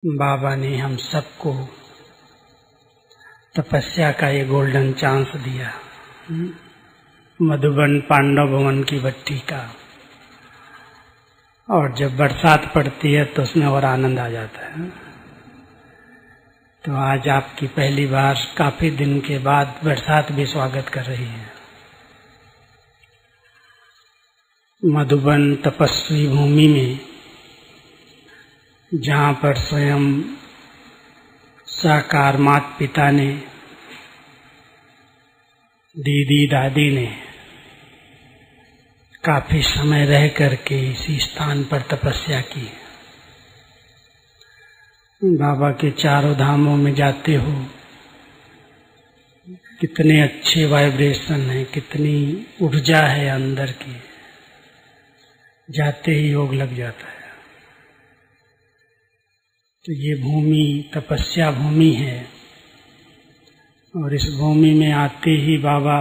बाबा ने हम सबको तपस्या का ये गोल्डन चांस दिया। मधुबन पांडव भवन की भट्टी का। और जब बरसात पड़ती है तो उसमें और आनंद आ जाता है। तो आज आपकी पहली बार काफी दिन के बाद बरसात भी स्वागत कर रही है। मधुबन तपस्वी भूमि में, जहाँ पर स्वयं साकार माता पिता ने, दीदी दादी ने काफी समय रह करके इसी स्थान पर तपस्या की। बाबा के चारों धामों में जाते हो, कितने अच्छे वाइब्रेशन है, कितनी ऊर्जा है अंदर की, जाते ही योग लग जाता है। तो ये भूमि तपस्या भूमि है और इस भूमि में आते ही बाबा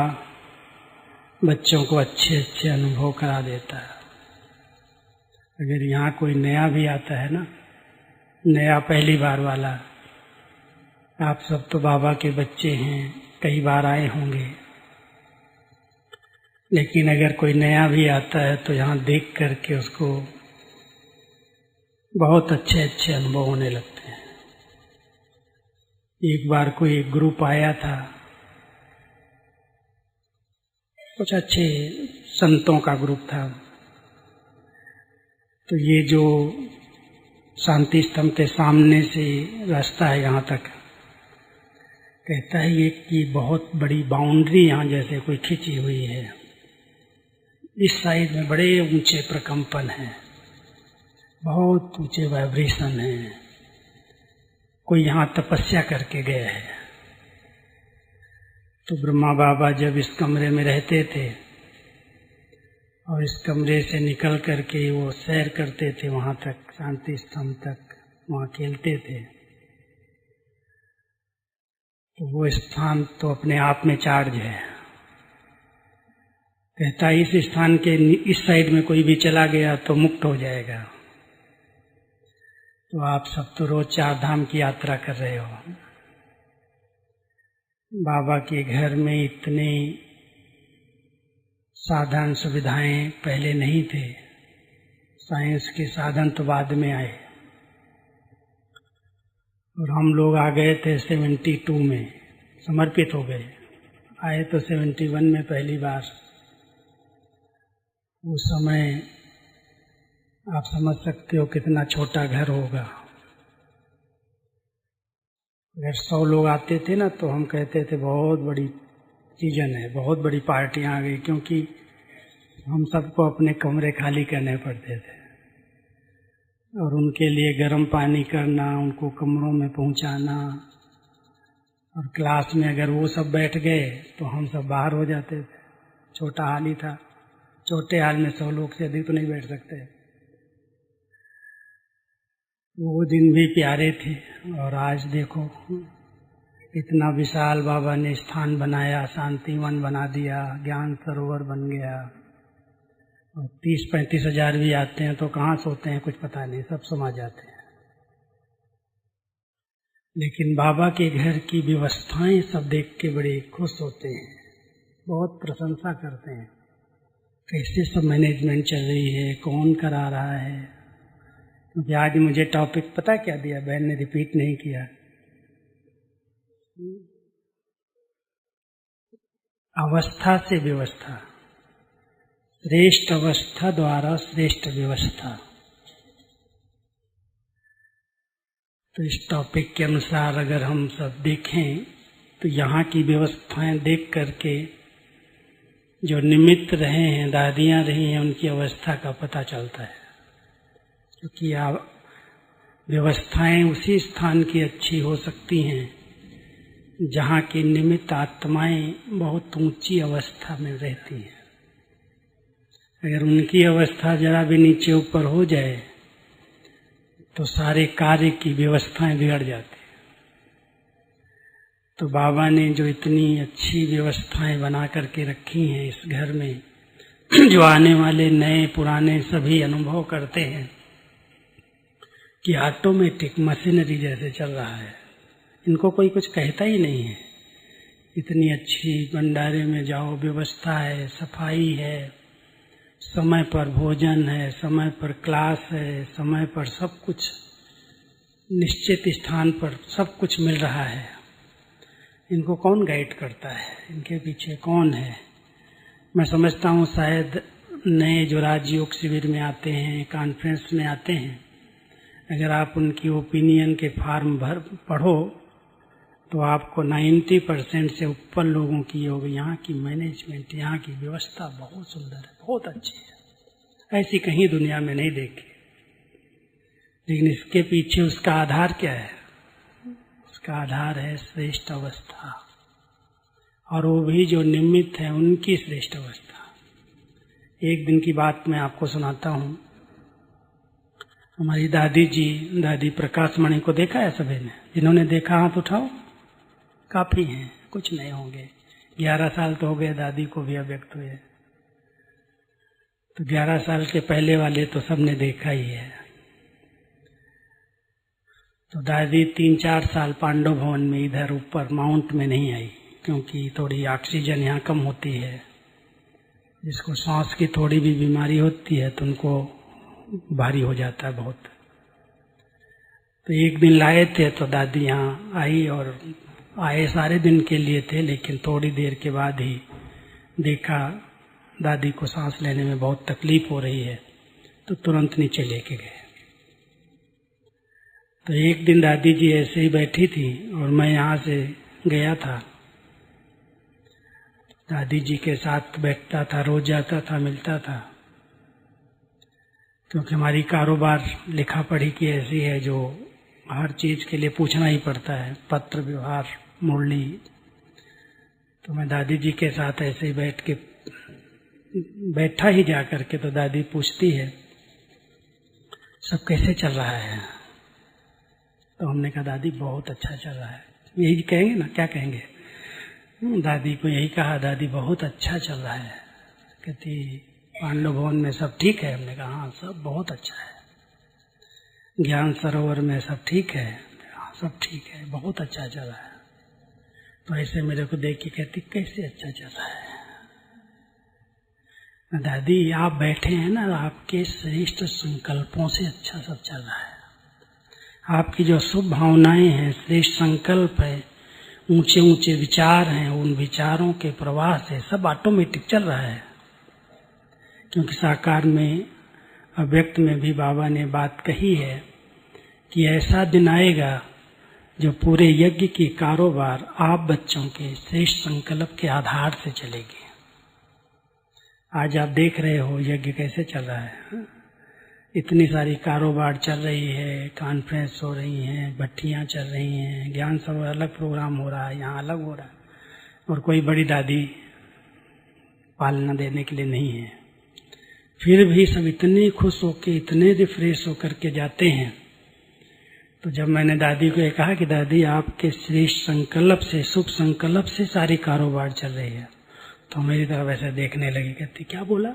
बच्चों को अच्छे अच्छे अनुभव करा देता है। अगर यहाँ कोई नया भी आता है ना, नया पहली बार वाला, आप सब तो बाबा के बच्चे हैं, कई बार आए होंगे, लेकिन अगर कोई नया भी आता है तो यहाँ देख करके उसको बहुत अच्छे अच्छे अनुभव होने लगते हैं। एक बार कोई एक ग्रुप आया था, कुछ अच्छे संतों का ग्रुप था। तो ये जो शांति स्तंभ के सामने से रास्ता है यहाँ तक, कहता है ये कि बहुत बड़ी बाउंड्री यहाँ जैसे कोई खींची हुई है। इस साइड में बड़े ऊंचे प्रकंपन हैं, बहुत ऊंचे वाइब्रेशन है। कोई यहाँ तपस्या करके गया है। तो ब्रह्मा बाबा जब इस कमरे में रहते थे और इस कमरे से निकल करके वो सैर करते थे वहां तक, शांति स्तंभ तक, वहां खेलते थे, तो वो स्थान तो अपने आप में चार्ज है। कहता इस स्थान के इस साइड में कोई भी चला गया तो मुक्त हो जाएगा। तो आप सब तो रोज 4 धाम की यात्रा कर रहे हो। बाबा के घर में इतने साधन सुविधाएं पहले नहीं थे। साइंस के साधन तो बाद में आए और हम लोग आ गए थे 72 में, समर्पित हो गए। आए तो 71 में पहली बार। उस समय आप समझ सकते हो कितना छोटा घर होगा। अगर 100 लोग आते थे ना तो हम कहते थे बहुत बड़ी सीजन है, बहुत बड़ी पार्टियां आ गई, क्योंकि हम सबको अपने कमरे खाली करने पड़ते थे और उनके लिए गर्म पानी करना, उनको कमरों में पहुंचाना। और क्लास में अगर वो सब बैठ गए तो हम सब बाहर हो जाते थे। छोटा हाल ही था। छोटे हाल में 100 लोग से अधिक तो नहीं बैठ सकते। वो दिन भी प्यारे थे। और आज देखो इतना विशाल बाबा ने स्थान बनाया, शांतिवन बना दिया, ज्ञान सरोवर बन गया। और 30-35 हजार भी आते हैं तो कहाँ सोते हैं कुछ पता नहीं, सब समा जाते हैं। लेकिन बाबा के घर की व्यवस्थाएं सब देख के बड़े खुश होते हैं, बहुत प्रशंसा करते हैं। कैसे सब मैनेजमेंट चल रही है, कौन करा रहा है। क्योंकि आज मुझे टॉपिक पता क्या दिया, बहन ने रिपीट नहीं किया। अवस्था से व्यवस्था, श्रेष्ठ अवस्था द्वारा श्रेष्ठ व्यवस्था। तो इस टॉपिक के अनुसार अगर हम सब देखें तो यहाँ की व्यवस्थाएं देख करके जो निमित्त रहे हैं, दादियां रही हैं, उनकी अवस्था का पता चलता है। क्योंकि व्यवस्थाएं उसी स्थान की अच्छी हो सकती हैं जहाँ की निमित्त आत्माएं बहुत ऊंची अवस्था में रहती हैं। अगर उनकी अवस्था जरा भी नीचे ऊपर हो जाए तो सारे कार्य की व्यवस्थाएं बिगड़ जाती हैं। तो बाबा ने जो इतनी अच्छी व्यवस्थाएं बना करके रखी हैं इस घर में, जो आने वाले नए पुराने सभी अनुभव करते हैं, कि ऑटोमेटिक मशीनरी जैसे चल रहा है। इनको कोई कुछ कहता ही नहीं है। इतनी अच्छी भंडारे में जाओ, व्यवस्था है, सफाई है, समय पर भोजन है, समय पर क्लास है, समय पर सब कुछ निश्चित स्थान पर सब कुछ मिल रहा है। इनको कौन गाइड करता है? इनके पीछे कौन है? मैं समझता हूँ शायद नए जो राजयोग शिविर में आते हैं, कॉन्फ्रेंस में आते हैं, अगर आप उनकी ओपिनियन के फॉर्म पढ़ो तो आपको 90% से ऊपर लोगों की योग, यहाँ की मैनेजमेंट, यहाँ की व्यवस्था बहुत सुंदर है, बहुत अच्छी है, ऐसी कहीं दुनिया में नहीं देखी। लेकिन इसके पीछे उसका आधार क्या है? उसका आधार है श्रेष्ठ अवस्था, और वो भी जो निमित्त है उनकी श्रेष्ठ अवस्था। एक दिन की बात मैं आपको सुनाता हूँ। हमारी दादी प्रकाशमणि को देखा है सभी ने? जिन्होंने देखा हाथ उठाओ। काफी हैं, कुछ नहीं होंगे। 11 साल तो हो गए दादी को भी अव्यक्त हुए, तो 11 साल के पहले वाले तो सबने देखा ही है। तो दादी 3-4 साल पांडव भवन में इधर ऊपर माउंट में नहीं आई, क्योंकि थोड़ी ऑक्सीजन यहाँ कम होती है। जिसको सांस की थोड़ी भी बीमारी होती है तो उनको भारी हो जाता है बहुत। तो एक दिन लाए थे तो दादी यहाँ आई, और आए सारे दिन के लिए थे, लेकिन थोड़ी देर के बाद ही देखा दादी को सांस लेने में बहुत तकलीफ हो रही है, तो तुरंत नीचे लेके गए। तो एक दिन दादी जी ऐसे ही बैठी थी और मैं यहाँ से गया था। दादी जी के साथ बैठता था, रोज जाता था, मिलता था, क्योंकि हमारी कारोबार लिखा पढ़ी की ऐसी है जो हर चीज के लिए पूछना ही पड़ता है, पत्र व्यवहार, मुरली। तो मैं दादी जी के साथ ऐसे ही बैठा ही जा करके, तो दादी पूछती है सब कैसे चल रहा है? तो हमने कहा दादी बहुत अच्छा चल रहा है। यही कहेंगे ना, क्या कहेंगे? दादी को यही कहा, दादी बहुत अच्छा चल रहा है। कहती पांडव भवन में सब ठीक है? हमने कहा हाँ सब बहुत अच्छा है। ज्ञान सरोवर में सब ठीक है? हाँ सब ठीक है, बहुत अच्छा चल रहा है। तो ऐसे मेरे को देख के कहती कैसे अच्छा चल रहा है? दादी आप बैठे हैं ना, आपके श्रेष्ठ संकल्पों से अच्छा सब चल रहा है। आपकी जो शुभ भावनाएं हैं, श्रेष्ठ संकल्प है, ऊंचे ऊंचे विचार हैं, उन विचारों के प्रवाह से सब ऑटोमेटिक चल रहा है। क्योंकि साकार में, अव्यक्त में भी बाबा ने बात कही है कि ऐसा दिन आएगा जो पूरे यज्ञ की कारोबार आप बच्चों के श्रेष्ठ संकल्प के आधार से चलेगी। आज आप देख रहे हो यज्ञ कैसे चल रहा है। इतनी सारी कारोबार चल रही है, कॉन्फ्रेंस हो रही हैं, भट्टियां चल रही हैं, ज्ञान सरोवर अलग प्रोग्राम हो रहा है, यहाँ अलग हो रहा है, और कोई बड़ी दादी पालना देने के लिए नहीं है। फिर भी सब इतने खुश होके, इतने रिफ्रेश होकर के जाते हैं। तो जब मैंने दादी को ये कहा कि दादी आपके श्रेष्ठ संकल्प से, शुभ संकल्प से सारी कारोबार चल रही है, तो मेरी तरफ ऐसे देखने लगी। कहती क्या बोला?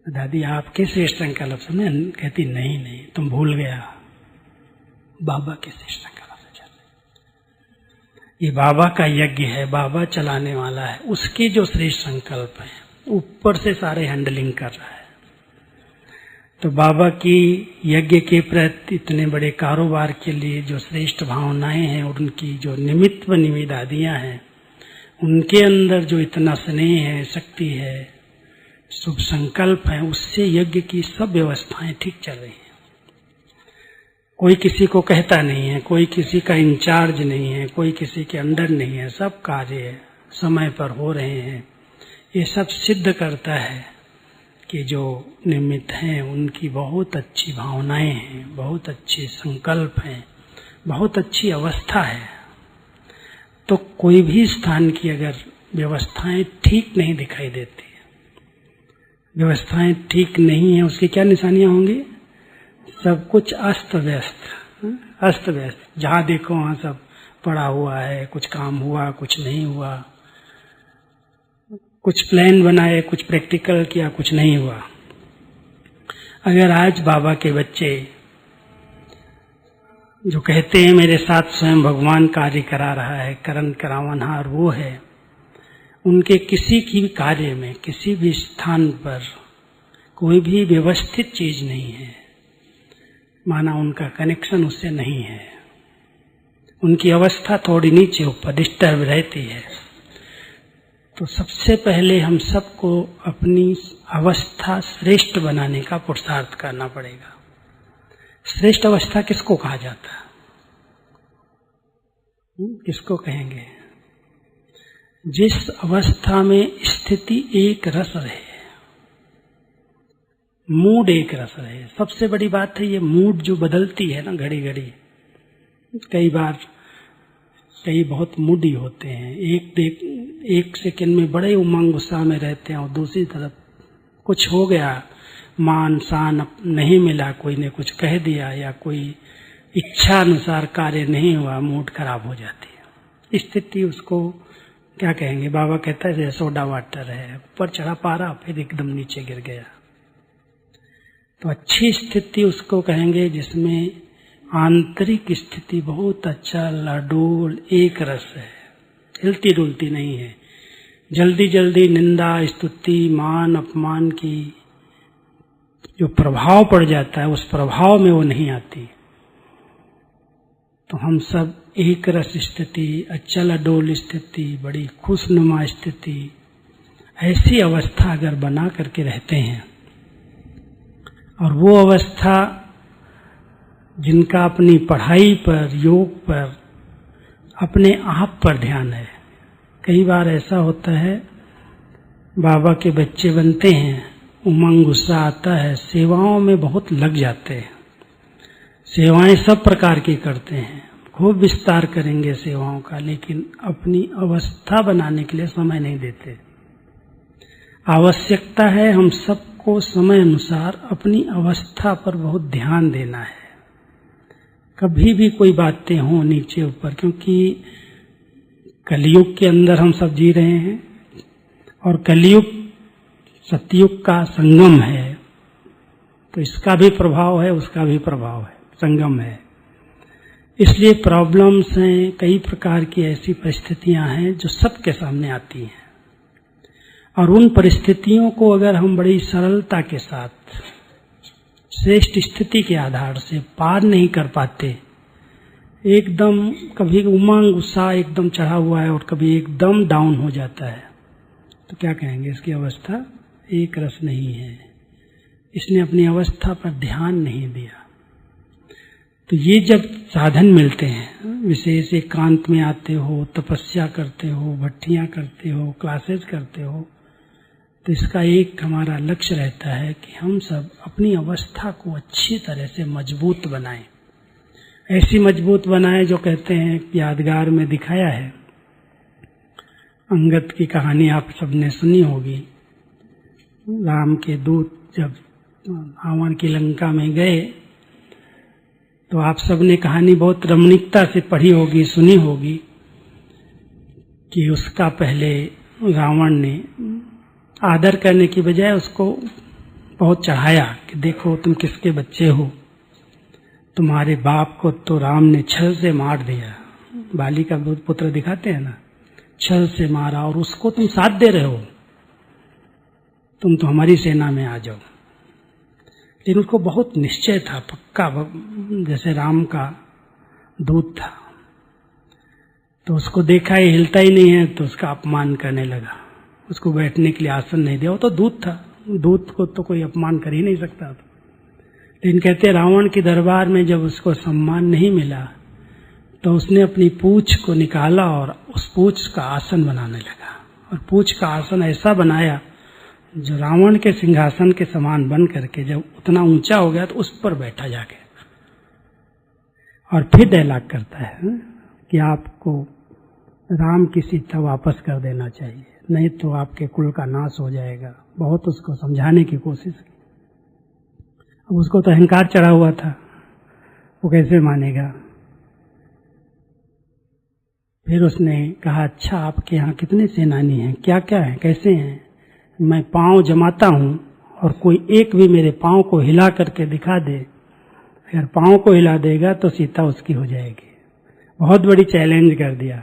दादी आपके श्रेष्ठ संकल्प से। मैं कहती नहीं तुम भूल गया, बाबा के श्रेष्ठ संकल्प से चल रही। ये बाबा का यज्ञ है, बाबा चलाने वाला है, उसके जो श्रेष्ठ संकल्प है ऊपर से सारे हैंडलिंग कर रहा है। तो बाबा की यज्ञ के प्रति इतने बड़े कारोबार के लिए जो श्रेष्ठ भावनाएं हैं, और उनकी जो निमित्त बनी दादियां हैं, उनके अंदर जो इतना स्नेह है, शक्ति है, शुभ संकल्प है, उससे यज्ञ की सब व्यवस्थाएं ठीक चल रही हैं। कोई किसी को कहता नहीं है, कोई किसी का इंचार्ज नहीं है, कोई किसी के अंडर नहीं है, सब कार्य समय पर हो रहे हैं। ये सब सिद्ध करता है कि जो निमित्त हैं उनकी बहुत अच्छी भावनाएं हैं, बहुत अच्छे संकल्प हैं, बहुत अच्छी अवस्था है। तो कोई भी स्थान की अगर व्यवस्थाएं ठीक नहीं दिखाई देती, व्यवस्थाएं ठीक नहीं है, उसकी क्या निशानियां होंगी? सब कुछ अस्त व्यस्त। जहाँ देखो वहाँ सब पड़ा हुआ है, कुछ काम हुआ, कुछ नहीं हुआ, कुछ प्लान बनाए, कुछ प्रैक्टिकल किया, कुछ नहीं हुआ। अगर आज बाबा के बच्चे जो कहते हैं मेरे साथ स्वयं भगवान कार्य करा रहा है, करण करावनहार वो है, उनके किसी की भी कार्य में, किसी भी स्थान पर कोई भी व्यवस्थित चीज नहीं है, माना उनका कनेक्शन उससे नहीं है। उनकी अवस्था थोड़ी नीचे ऊपर डिस्टर्ब रहती है। तो सबसे पहले हम सबको अपनी अवस्था श्रेष्ठ बनाने का पुरुषार्थ करना पड़ेगा। श्रेष्ठ अवस्था किसको कहा जाता है? किसको कहेंगे? जिस अवस्था में स्थिति एक रस रहे, मूड एक रस रहे। सबसे बड़ी बात है ये मूड जो बदलती है ना घड़ी घड़ी। कई बार कई बहुत मूडी होते हैं, एक सेकंड में बड़े उमंग उत्साह में रहते हैं और दूसरी तरफ कुछ हो गया, मान शान नहीं मिला, कोई ने कुछ कह दिया या कोई इच्छा अनुसार कार्य नहीं हुआ, मूड खराब हो जाती है। स्थिति उसको क्या कहेंगे? बाबा कहता है सोडा वाटर है, ऊपर चढ़ा पारा फिर एकदम नीचे गिर गया। तो अच्छी स्थिति उसको कहेंगे जिसमें आंतरिक स्थिति बहुत अच्छा लाडोल एक रस है, हिलती डुलती नहीं है। जल्दी जल्दी निंदा स्तुति मान अपमान की जो प्रभाव पड़ जाता है, उस प्रभाव में वो नहीं आती। तो हम सब एक रस स्थिति, अचल अडोल स्थिति, बड़ी खुशनुमा स्थिति, ऐसी अवस्था अगर बना करके रहते हैं, और वो अवस्था जिनका अपनी पढ़ाई पर, योग पर, अपने आप पर ध्यान है। कई बार ऐसा होता है बाबा के बच्चे बनते हैं, उमंग गुस्सा आता है, सेवाओं में बहुत लग जाते हैं, सेवाएं सब प्रकार की करते हैं, खूब विस्तार करेंगे सेवाओं का, लेकिन अपनी अवस्था बनाने के लिए समय नहीं देते। आवश्यकता है हम सबको समय अनुसार अपनी अवस्था पर बहुत ध्यान देना है। कभी भी कोई बातें हों नीचे ऊपर, क्योंकि कलयुग के अंदर हम सब जी रहे हैं और कलयुग सतयुग का संगम है, तो इसका भी प्रभाव है, उसका भी प्रभाव है, संगम है। इसलिए प्रॉब्लम्स हैं, कई प्रकार की ऐसी परिस्थितियां हैं जो सबके सामने आती हैं, और उन परिस्थितियों को अगर हम बड़ी सरलता के साथ श्रेष्ठ स्थिति के आधार से पार नहीं कर पाते, एकदम कभी उमंग उत्साह एकदम चढ़ा हुआ है और कभी एकदम डाउन हो जाता है, तो क्या कहेंगे? इसकी अवस्था एक रस नहीं है, इसने अपनी अवस्था पर ध्यान नहीं दिया। तो ये जब साधन मिलते हैं, विशेष एकांत में आते हो, तपस्या करते हो, भट्टियां करते हो, क्लासेस करते हो, तो इसका एक हमारा लक्ष्य रहता है कि हम सब अपनी अवस्था को अच्छी तरह से मजबूत बनाएं। ऐसी मजबूत बनाएं जो कहते हैं यादगार में दिखाया है, अंगद की कहानी आप सबने सुनी होगी। राम के दूत जब रावण की लंका में गए, तो आप सबने कहानी बहुत रमणीकता से पढ़ी होगी, सुनी होगी, कि उसका पहले रावण ने आदर करने की बजाय उसको बहुत चढ़ाया कि देखो तुम किसके बच्चे हो, तुम्हारे बाप को तो राम ने छल से मार दिया। बाली का पुत्र दिखाते हैं ना, छल से मारा, और उसको तुम साथ दे रहे हो, तुम तो हमारी सेना में आ जाओ। लेकिन उसको बहुत निश्चय था, पक्का, जैसे राम का दूत था। तो उसको देखा ये हिलता ही नहीं है, तो उसका अपमान करने लगा, उसको बैठने के लिए आसन नहीं दिया। वो तो दूत था, दूत को तो कोई अपमान कर ही नहीं सकता था। लेकिन कहते रावण के दरबार में जब उसको सम्मान नहीं मिला, तो उसने अपनी पूंछ को निकाला और उस पूंछ का आसन बनाने लगा, और पूंछ का आसन ऐसा बनाया जो रावण के सिंहासन के समान बन करके जब उतना ऊंचा हो गया तो उस पर बैठा जाके, और फिर डायलॉग करता है कि आपको राम की सीता वापस कर देना चाहिए, नहीं तो आपके कुल का नाश हो जाएगा। बहुत उसको समझाने की कोशिश की। अब उसको तो अहंकार चढ़ा हुआ था, वो कैसे मानेगा। फिर उसने कहा, अच्छा आपके यहाँ कितने सेनानी हैं, क्या क्या है, कैसे हैं? मैं पांव जमाता हूं और कोई एक भी मेरे पांव को हिला करके दिखा दे, अगर पांव को हिला देगा तो सीता उसकी हो जाएगी। बहुत बड़ी चैलेंज कर दिया।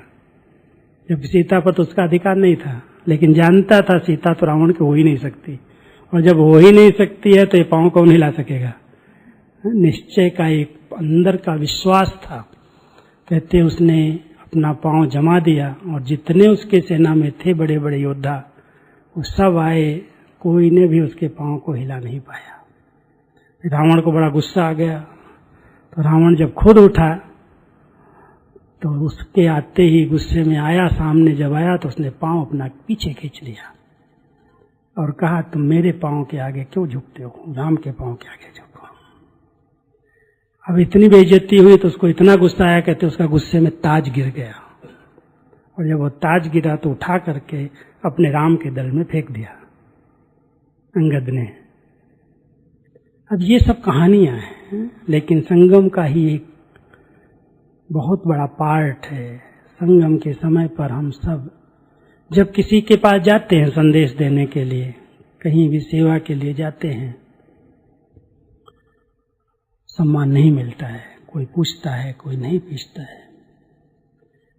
जब सीता पर तो उसका अधिकार नहीं था, लेकिन जानता था सीता तो रावण की हो ही नहीं सकती, और जब हो ही नहीं सकती है तो ये पांव कौन हिला सकेगा। निश्चय का एक अंदर का विश्वास था। कहते उसने अपना पांव जमा दिया और जितने उसके सेना में थे बड़े बड़े योद्धा वो सब आए, कोई ने भी उसके पांव को हिला नहीं पाया। रावण को बड़ा गुस्सा आ गया, तो रावण जब खुद उठा तो उसके आते ही गुस्से में आया, सामने जब आया तो उसने पांव अपना पीछे खींच लिया और कहा तुम मेरे पांव के आगे क्यों झुकते हो, राम के पांव के आगे झुको। अब इतनी बेइज्जती हुई तो उसको इतना गुस्सा आया, कहते उसका गुस्से में ताज गिर गया, और जब वो ताज गिरा तो उठा करके अपने राम के दल में फेंक दिया अंगद ने। अब ये सब कहानियां हैं, लेकिन संगम का ही एक बहुत बड़ा पार्ट है। संगम के समय पर हम सब जब किसी के पास जाते हैं संदेश देने के लिए, कहीं भी सेवा के लिए जाते हैं, सम्मान नहीं मिलता है, कोई पूछता है कोई नहीं पूछता है।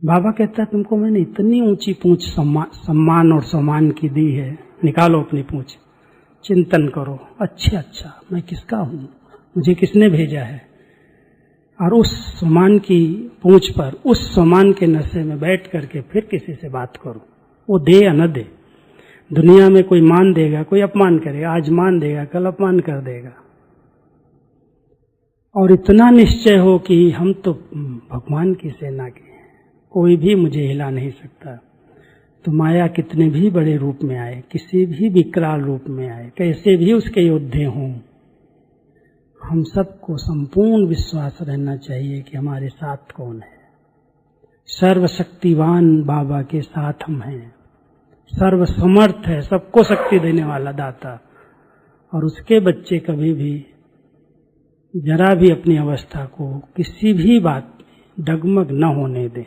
बाबा कहता है तुमको मैंने इतनी ऊंची पूंछ सम्मान और सम्मान की दी है, निकालो अपनी पूंछ, चिंतन करो, अच्छा मैं किसका हूं, मुझे किसने भेजा है, और उस सम्मान की पूंछ पर उस सम्मान के नशे में बैठ करके फिर किसी से बात करो। वो दे या न दे, दुनिया में कोई मान देगा कोई अपमान करेगा, आज मान देगा कल अपमान कर देगा, और इतना निश्चय हो कि हम तो भगवान की सेना के हैं, कोई भी मुझे हिला नहीं सकता। तो माया कितने भी बड़े रूप में आए, किसी भी विकराल रूप में आए, कैसे भी उसके योद्धे हों, हम सबको संपूर्ण विश्वास रहना चाहिए कि हमारे साथ कौन है। सर्वशक्तिवान बाबा के साथ हम हैं, सर्वसमर्थ है, सबको शक्ति देने वाला दाता, और उसके बच्चे कभी भी जरा भी अपनी अवस्था को किसी भी बात में डगमग न होने दें।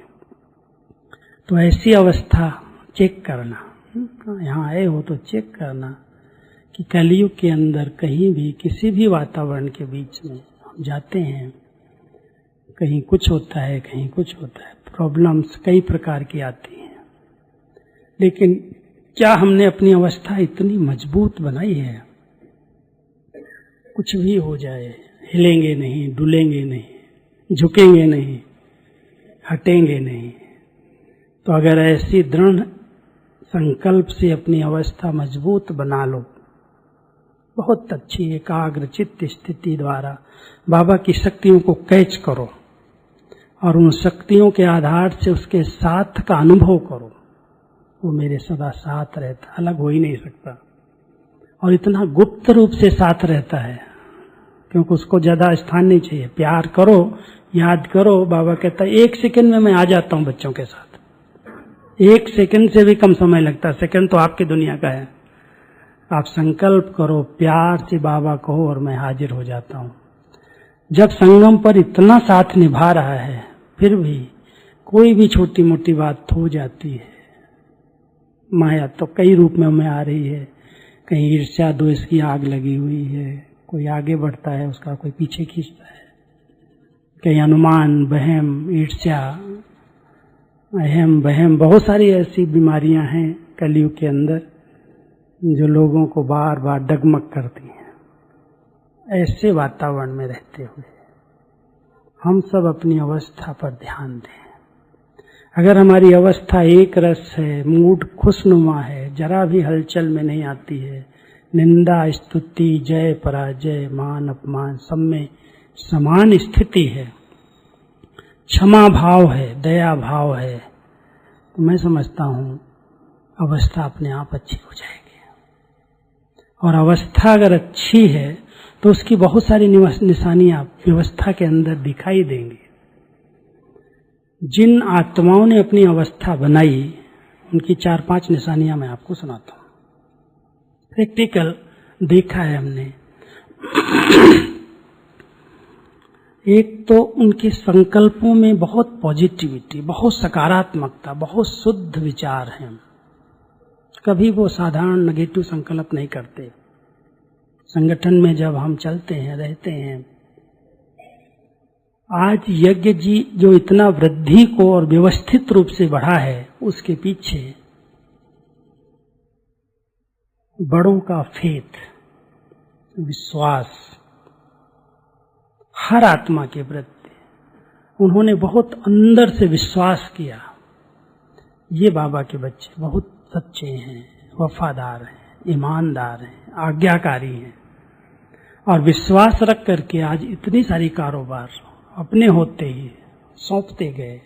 तो ऐसी अवस्था चेक करना, यहाँ आए हो तो चेक करना कि कलयुग के अंदर कहीं भी किसी भी वातावरण के बीच में हम जाते हैं, कहीं कुछ होता है कहीं कुछ होता है, प्रॉब्लम्स कई प्रकार की आती हैं, लेकिन क्या हमने अपनी अवस्था इतनी मजबूत बनाई है, कुछ भी हो जाए हिलेंगे नहीं, डुलेंगे नहीं, झुकेंगे नहीं, हटेंगे नहीं। तो अगर ऐसी दृढ़ संकल्प से अपनी अवस्था मजबूत बना लो, बहुत अच्छी एकाग्र चित्त स्थिति द्वारा बाबा की शक्तियों को कैच करो और उन शक्तियों के आधार से उसके साथ का अनुभव करो, वो मेरे सदा साथ रहता, अलग हो ही नहीं सकता, और इतना गुप्त रूप से साथ रहता है क्योंकि उसको ज्यादा स्थान नहीं चाहिए। प्यार करो, याद करो, बाबा कहता है 1 सेकंड में मैं आ जाता हूं बच्चों के साथ, 1 सेकंड से भी कम समय लगता है, सेकंड तो आपकी दुनिया का है। आप संकल्प करो, प्यार से बाबा कहो और मैं हाजिर हो जाता हूं। जब संगम पर इतना साथ निभा रहा है फिर भी कोई भी छोटी मोटी बात हो जाती है, माया तो कई रूप में हमें आ रही है, कहीं ईर्ष्या द्वेष की आग लगी हुई है, कोई आगे बढ़ता है उसका कोई पीछे खींचता है, कहीं अनुमान वहम ईर्ष्या अहम वहम, बहुत सारी ऐसी बीमारियां हैं कलयुग के अंदर जो लोगों को बार बार डगमग करती हैं। ऐसे वातावरण में रहते हुए हम सब अपनी अवस्था पर ध्यान दें। अगर हमारी अवस्था एक रस है, मूड खुशनुमा है, जरा भी हलचल में नहीं आती है, निंदा स्तुति जय पराजय मान अपमान सब में समान स्थिति है, क्षमा भाव है, दया भाव है, तो मैं समझता हूँ अवस्था अपने आप अच्छी हो जाएगी। और अवस्था अगर अच्छी है तो उसकी बहुत सारी निशानियां व्यवस्था के अंदर दिखाई देंगी। जिन आत्माओं ने अपनी अवस्था बनाई उनकी 4-5 निशानियां मैं आपको सुनाता हूं, प्रैक्टिकल देखा है हमने। एक तो उनके संकल्पों में बहुत पॉजिटिविटी, बहुत सकारात्मकता, बहुत शुद्ध विचार हैं, कभी वो साधारण नेगेटिव संकल्प नहीं करते। संगठन में जब हम चलते हैं रहते हैं आज यज्ञ जी जो इतना वृद्धि को और व्यवस्थित रूप से बढ़ा है, उसके पीछे बड़ों का फेथ, विश्वास, हर आत्मा के प्रति उन्होंने बहुत अंदर से विश्वास किया। ये बाबा के बच्चे बहुत सच्चे हैं, वफादार हैं, ईमानदार हैं, आज्ञाकारी हैं, और विश्वास रख करके आज इतनी सारी कारोबार अपने होते ही सौंपते गए।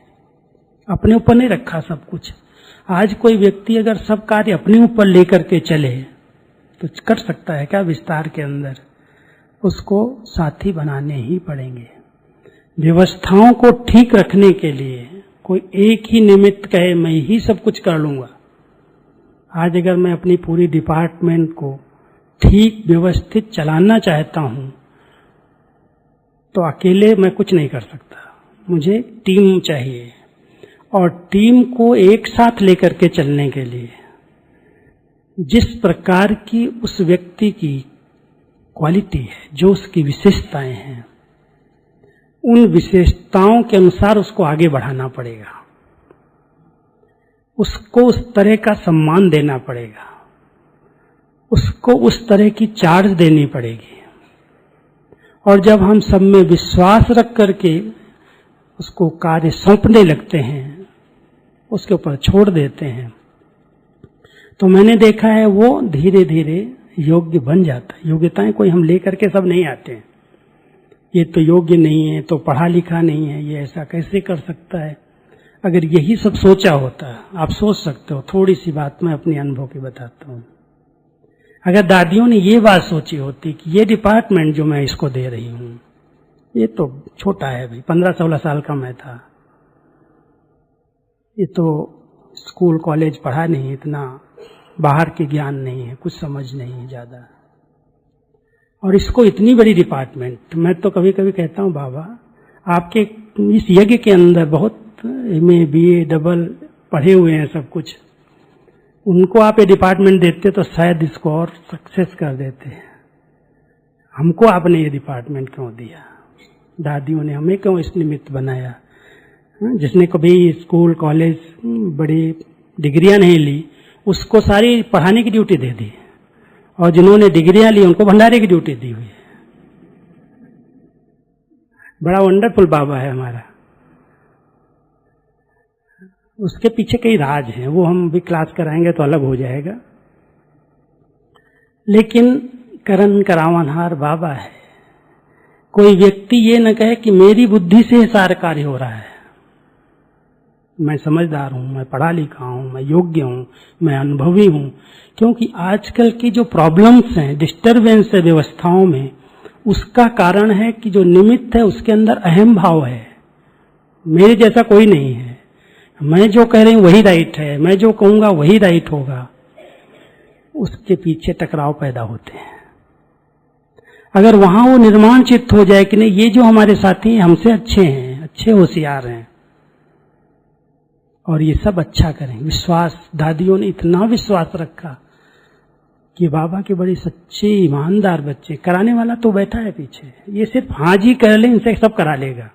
अपने ऊपर नहीं रखा सब कुछ। आज कोई व्यक्ति अगर सब कार्य अपने ऊपर लेकर के चले तो कर सकता है क्या विस्तार के अंदर? उसको साथी बनाने ही पड़ेंगे। व्यवस्थाओं को ठीक रखने के लिए कोई एक ही निमित्त कहे मैं ही सब कुछ कर लूंगा। आज अगर मैं अपनी पूरी डिपार्टमेंट को ठीक व्यवस्थित चलाना चाहता हूं तो अकेले मैं कुछ नहीं कर सकता, मुझे टीम चाहिए। और टीम को एक साथ लेकर के चलने के लिए जिस प्रकार की उस व्यक्ति की क्वालिटी है, जो उसकी विशेषताएं हैं, उन विशेषताओं के अनुसार उसको आगे बढ़ाना पड़ेगा। उसको उस तरह का सम्मान देना पड़ेगा, उसको उस तरह की चार्ज देनी पड़ेगी। और जब हम सब में विश्वास रख करके उसको कार्य सौंपने लगते हैं, उसके ऊपर छोड़ देते हैं, तो मैंने देखा है वो धीरे धीरे योग्य बन जाता है। योग्यताएं कोई हम लेकर के सब नहीं आते हैं। ये तो योग्य नहीं है, तो पढ़ा लिखा नहीं है, ये ऐसा कैसे कर सकता है। अगर यही सब सोचा होता, आप सोच सकते हो, थोड़ी सी बात मैं अपने अनुभव की बताता हूँ। अगर दादियों ने ये बात सोची होती कि ये डिपार्टमेंट जो मैं इसको दे रही हूँ, ये तो छोटा है भाई, 15-16 साल का मैं था, ये तो स्कूल कॉलेज पढ़ा नहीं, इतना बाहर के ज्ञान नहीं है, कुछ समझ नहीं है ज्यादा, और इसको इतनी बड़ी डिपार्टमेंट। मैं तो कभी कभी कहता हूँ बाबा आपके इस यज्ञ के अंदर बहुत MA BA डबल पढ़े हुए हैं सब कुछ, उनको आप ये डिपार्टमेंट देते तो शायद इसको और सक्सेस कर देते। हमको आपने ये डिपार्टमेंट क्यों दिया? दादियों ने हमें क्यों इस निमित्त बनाया? जिसने कभी स्कूल कॉलेज बड़ी डिग्रियां नहीं ली, उसको सारी पढ़ाने की ड्यूटी दे दी, और जिन्होंने डिग्रियां ली उनको भंडारे की ड्यूटी दी हुई है। बड़ा वंडरफुल बाबा है हमारा। उसके पीछे कई राज हैं, वो हम भी क्लास कराएंगे तो अलग हो जाएगा, लेकिन करन करावनहार बाबा है। कोई व्यक्ति ये न कहे कि मेरी बुद्धि से सारा कार्य हो रहा है, मैं समझदार हूं, मैं पढ़ा लिखा हूं, मैं योग्य हूं, मैं अनुभवी हूं। क्योंकि आजकल की जो प्रॉब्लम्स हैं, डिस्टरबेंस है व्यवस्थाओं में, उसका कारण है कि जो निमित्त है उसके अंदर अहम भाव है। मेरे जैसा कोई नहीं है, मैं जो कह रही हूं वही राइट है, मैं जो कहूंगा वही राइट होगा। उसके पीछे टकराव पैदा होते हैं। अगर वहां वो निर्माण चित्त हो जाए कि नहीं, ये जो हमारे साथी हैं हमसे अच्छे हैं, अच्छे होशियार हैं, और ये सब अच्छा करें, विश्वास, दादियों ने इतना विश्वास रखा कि बाबा के बड़े सच्चे ईमानदार बच्चे। कराने वाला तो बैठा है पीछे, ये सिर्फ हाँ जी कर ले, इनसे सब करा लेगा।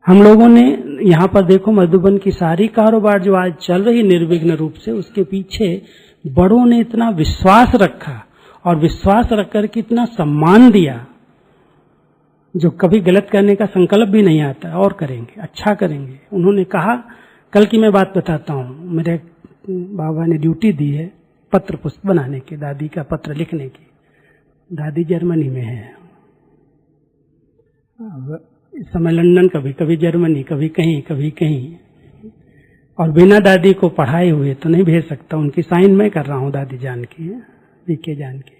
हम लोगों ने यहाँ पर देखो, मधुबन की सारी कारोबार जो आज चल रही निर्विघ्न रूप से, उसके पीछे बड़ों ने इतना विश्वास रखा, और विश्वास रख करके इतना सम्मान दिया, जो कभी गलत करने का संकल्प भी नहीं आता, और करेंगे, अच्छा करेंगे। उन्होंने कहा, कल की मैं बात बताता हूँ, मेरे बाबा ने ड्यूटी दी है पत्र पुस्तक बनाने की, दादी का पत्र लिखने की। दादी जर्मनी में है, इस समय लंदन, कभी कभी जर्मनी, कभी कहीं, और बिना दादी को पढ़ाए हुए तो नहीं भेज सकता। उनकी साइन मैं कर रहा हूँ, दादी जान की, बीके जान की।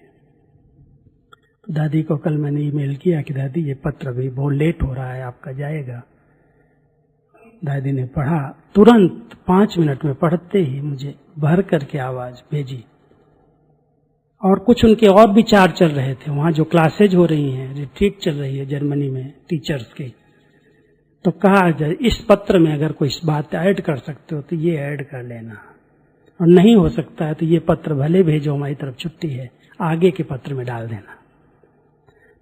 तो दादी को कल मैंने ईमेल किया कि दादी ये पत्र भी बहुत लेट हो रहा है, आपका जाएगा। दादी ने पढ़ा, तुरंत 5 मिनट में पढ़ते ही मुझे भर करके आवाज भेजी। और कुछ उनके और विचार चल रहे थे, वहां जो क्लासेज हो रही हैं, रिट्रीट चल रही है जर्मनी में टीचर्स की, तो कहा इस पत्र में अगर कोई बात ऐड कर सकते हो तो ये ऐड कर लेना, और नहीं हो सकता है तो ये पत्र भले भेजो, हमारी तरफ छुट्टी है, आगे के पत्र में डाल देना।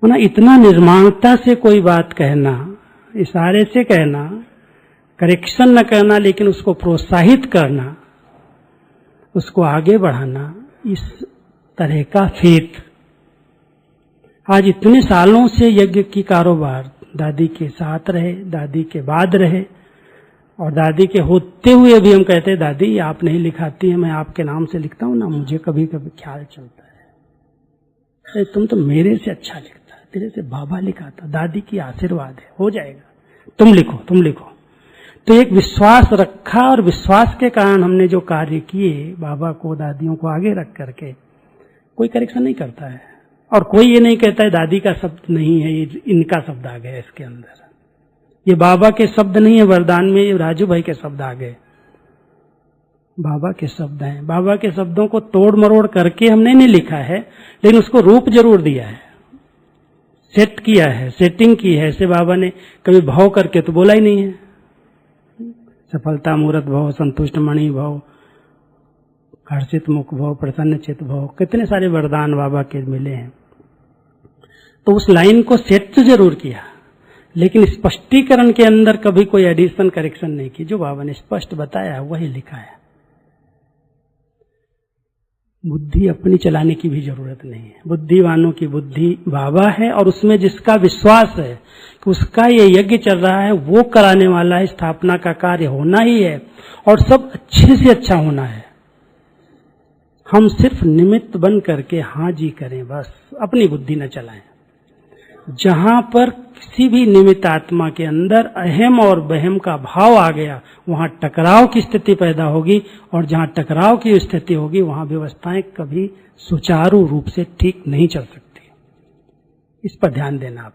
ना इतना निर्माणता से कोई बात कहना, इशारे से कहना, करेक्शन न करना, लेकिन उसको प्रोत्साहित करना, उसको आगे बढ़ाना, इस तरह का फेथ। आज इतने सालों से यज्ञ की कारोबार दादी के साथ रहे, दादी के बाद रहे, और दादी के होते हुए भी हम कहते हैं दादी आप नहीं लिखाती हैं, मैं आपके नाम से लिखता हूं ना, मुझे कभी कभी ख्याल चलता है अरे तुम तो मेरे से अच्छा लिखता है, तेरे से बाबा लिखाता, दादी की आशीर्वाद है, हो जाएगा, तुम लिखो तुम लिखो। तो एक विश्वास रखा, और विश्वास के कारण हमने जो कार्य किए, बाबा को दादियों को आगे रख करके, कोई करेक्शन नहीं करता है, और कोई ये नहीं कहता है दादी का शब्द नहीं है, ये इनका शब्द आ गया इसके अंदर, ये बाबा के शब्द नहीं है वरदान में, ये राजू भाई के शब्द आ गए, बाबा के शब्द हैं। बाबा के शब्दों को तोड़ मरोड़ करके हमने नहीं लिखा है, लेकिन उसको रूप जरूर दिया है, सेट किया है, सेटिंग की है। ऐसे बाबा ने कभी भाव करके तो बोला ही नहीं है, सफलता मूर्त भव, संतुष्ट मणि भव, हर्षित मुख भव, प्रसन्न चित भव, कितने सारे वरदान बाबा के मिले हैं। तो उस लाइन को सेट तो जरूर किया, लेकिन स्पष्टीकरण के अंदर कभी कोई एडिशन करेक्शन नहीं की, जो बाबा ने स्पष्ट बताया वही लिखा है। बुद्धि अपनी चलाने की भी जरूरत नहीं है, बुद्धिवानों की बुद्धि बाबा है, और उसमें जिसका विश्वास है कि उसका ये यज्ञ चल रहा है वो कराने वाला है, स्थापना का कार्य होना ही है और सब अच्छे से अच्छा होना है। हम सिर्फ निमित्त बन करके हाँ जी करें, बस अपनी बुद्धि न चलाएं। जहां पर किसी भी निमित्त आत्मा के अंदर अहम और बहम का भाव आ गया, वहां टकराव की स्थिति पैदा होगी, और जहां टकराव की स्थिति होगी वहां व्यवस्थाएं कभी सुचारू रूप से ठीक नहीं चल सकती। इस पर ध्यान देना आप।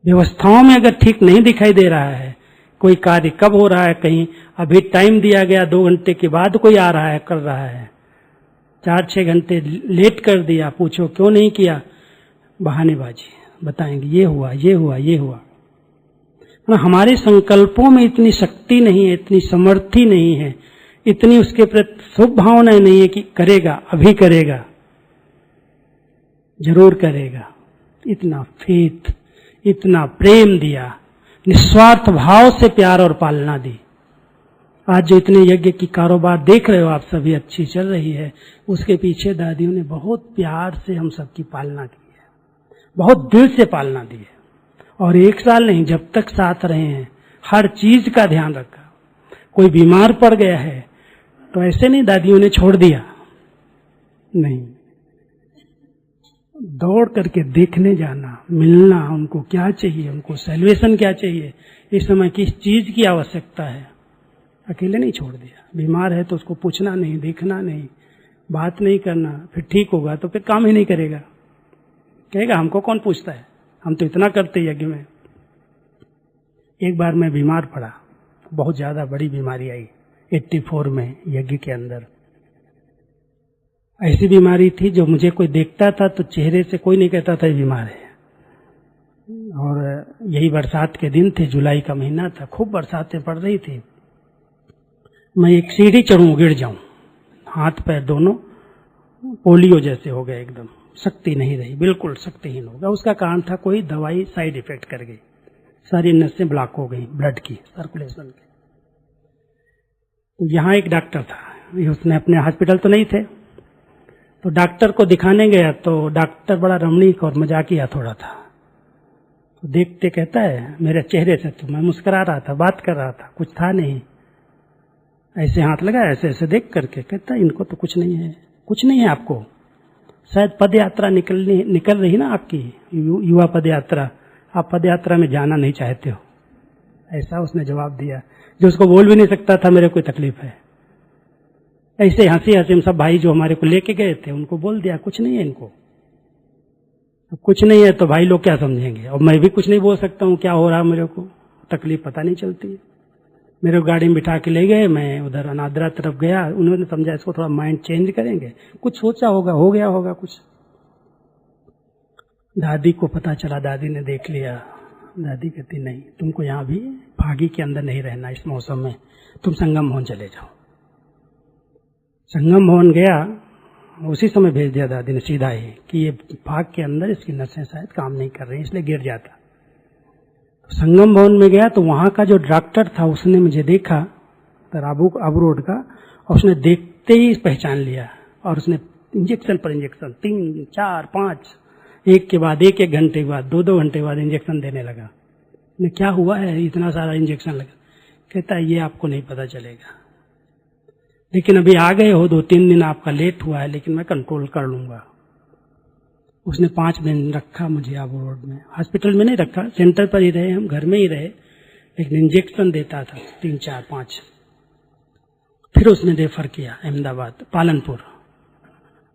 व्यवस्थाओं में अगर ठीक नहीं दिखाई दे रहा है, कोई कार्य कब हो रहा है, कहीं अभी टाइम दिया गया 2 घंटे के बाद कोई आ रहा है, कर रहा है, 4-6 घंटे लेट कर दिया, पूछो क्यों नहीं किया, बहानेबाजी, बताएंगे ये हुआ ये हुआ ये हुआ। हमारे संकल्पों में इतनी शक्ति नहीं है, इतनी समर्थी नहीं है, इतनी उसके प्रति शुभ भावना नहीं है कि करेगा, अभी करेगा, जरूर करेगा। इतना फेथ, इतना प्रेम दिया, निस्वार्थ भाव से प्यार और पालना दी। आज जो इतने यज्ञ की कारोबार देख रहे हो आप सभी, अच्छी चल रही है, उसके पीछे दादियों ने बहुत प्यार से हम सबकी पालना की, बहुत दिल से पालना दी है। और 1 साल नहीं, जब तक साथ रहे हैं हर चीज का ध्यान रखा। कोई बीमार पड़ गया है तो ऐसे नहीं दादियों ने छोड़ दिया, नहीं, दौड़ करके देखने जाना, मिलना, उनको क्या चाहिए, उनको सैल्वेशन क्या चाहिए, इस समय किस चीज की आवश्यकता है, अकेले नहीं छोड़ दिया। बीमार है तो उसको पूछना नहीं, देखना नहीं, बात नहीं करना, फिर ठीक होगा तो फिर काम ही नहीं करेगा, कहेगा हमको कौन पूछता है, हम तो इतना करते यज्ञ में। एक बार मैं बीमार पड़ा, बहुत ज्यादा बड़ी बीमारी आई 84 में यज्ञ के अंदर। ऐसी बीमारी थी जो मुझे कोई देखता था तो चेहरे से कोई नहीं कहता था ये बीमार है। और यही बरसात के दिन थे, जुलाई का महीना था, खूब बरसातें पड़ रही थी। मैं एक सीढ़ी चढ़ूं गिर जाऊं, हाथ पैर दोनों पोलियो जैसे हो गए, एकदम शक्ति नहीं रही, बिल्कुल शक्तिहीन हो गया। उसका कारण था कोई दवाई साइड इफेक्ट कर गई, सारी नसें ब्लॉक हो गई ब्लड की, सर्कुलेशन की। तो यहाँ एक डॉक्टर था, उसने अपने हॉस्पिटल तो नहीं थे, तो डॉक्टर को दिखाने गया तो डॉक्टर बड़ा रमणीक और मजाकिया थोड़ा था। तो देखते कहता है मेरे चेहरे से, तो मैं मुस्कुरा रहा था, बात कर रहा था, कुछ था नहीं, ऐसे हाथ लगाया, ऐसे ऐसे देख करके कहता इनको तो कुछ नहीं है, कुछ नहीं है आपको, शायद पद यात्रा निकल रही ना आपकी, युवा पद यात्रा, आप पद यात्रा में जाना नहीं चाहते हो, ऐसा उसने जवाब दिया, जो उसको बोल भी नहीं सकता था मेरे कोई तकलीफ है। ऐसे हंसी हंसी हम सब भाई जो हमारे को लेके गए थे उनको बोल दिया कुछ नहीं है इनको, कुछ नहीं है, तो भाई लोग क्या समझेंगे, और मैं भी कुछ नहीं बोल सकता हूँ क्या हो रहा मेरे को, तकलीफ पता नहीं चलती। मेरे को गाड़ी में बिठा के ले गए, मैं उधर अनादरा तरफ गया, उन्होंने समझा इसको थोड़ा माइंड चेंज करेंगे, कुछ सोचा होगा, हो गया होगा कुछ। दादी को पता चला, दादी ने देख लिया, दादी कहती नहीं तुमको यहाँ भी फागी के अंदर नहीं रहना इस मौसम में, तुम संगम भवन चले जाओ। संगम भवन गया, उसी समय भेज दिया दादी ने सीधा ही कि ये भाग के अंदर इसकी नसें शायद काम नहीं कर रही, इसलिए गिर जाता। तो संगम भवन में गया तो वहां का जो डॉक्टर था उसने मुझे देखा तराबू रोड का, और उसने देखते ही पहचान लिया और उसने इंजेक्शन पर इंजेक्शन 3, 4, 5 एक के बाद एक घंटे के बाद 2 घंटे बाद इंजेक्शन देने लगा। मैं क्या हुआ है इतना सारा इंजेक्शन लगा? कहता है ये आपको नहीं पता चलेगा, लेकिन अभी आ गए हो, 2-3 दिन आपका लेट हुआ है, लेकिन मैं कंट्रोल कर लूंगा। उसने 5 दिन रखा मुझे आबू रोड में, हॉस्पिटल में नहीं रखा, सेंटर पर ही रहे, हम घर में ही रहे, लेकिन इंजेक्शन देता था 3, 4, 5। फिर उसने रेफर किया अहमदाबाद,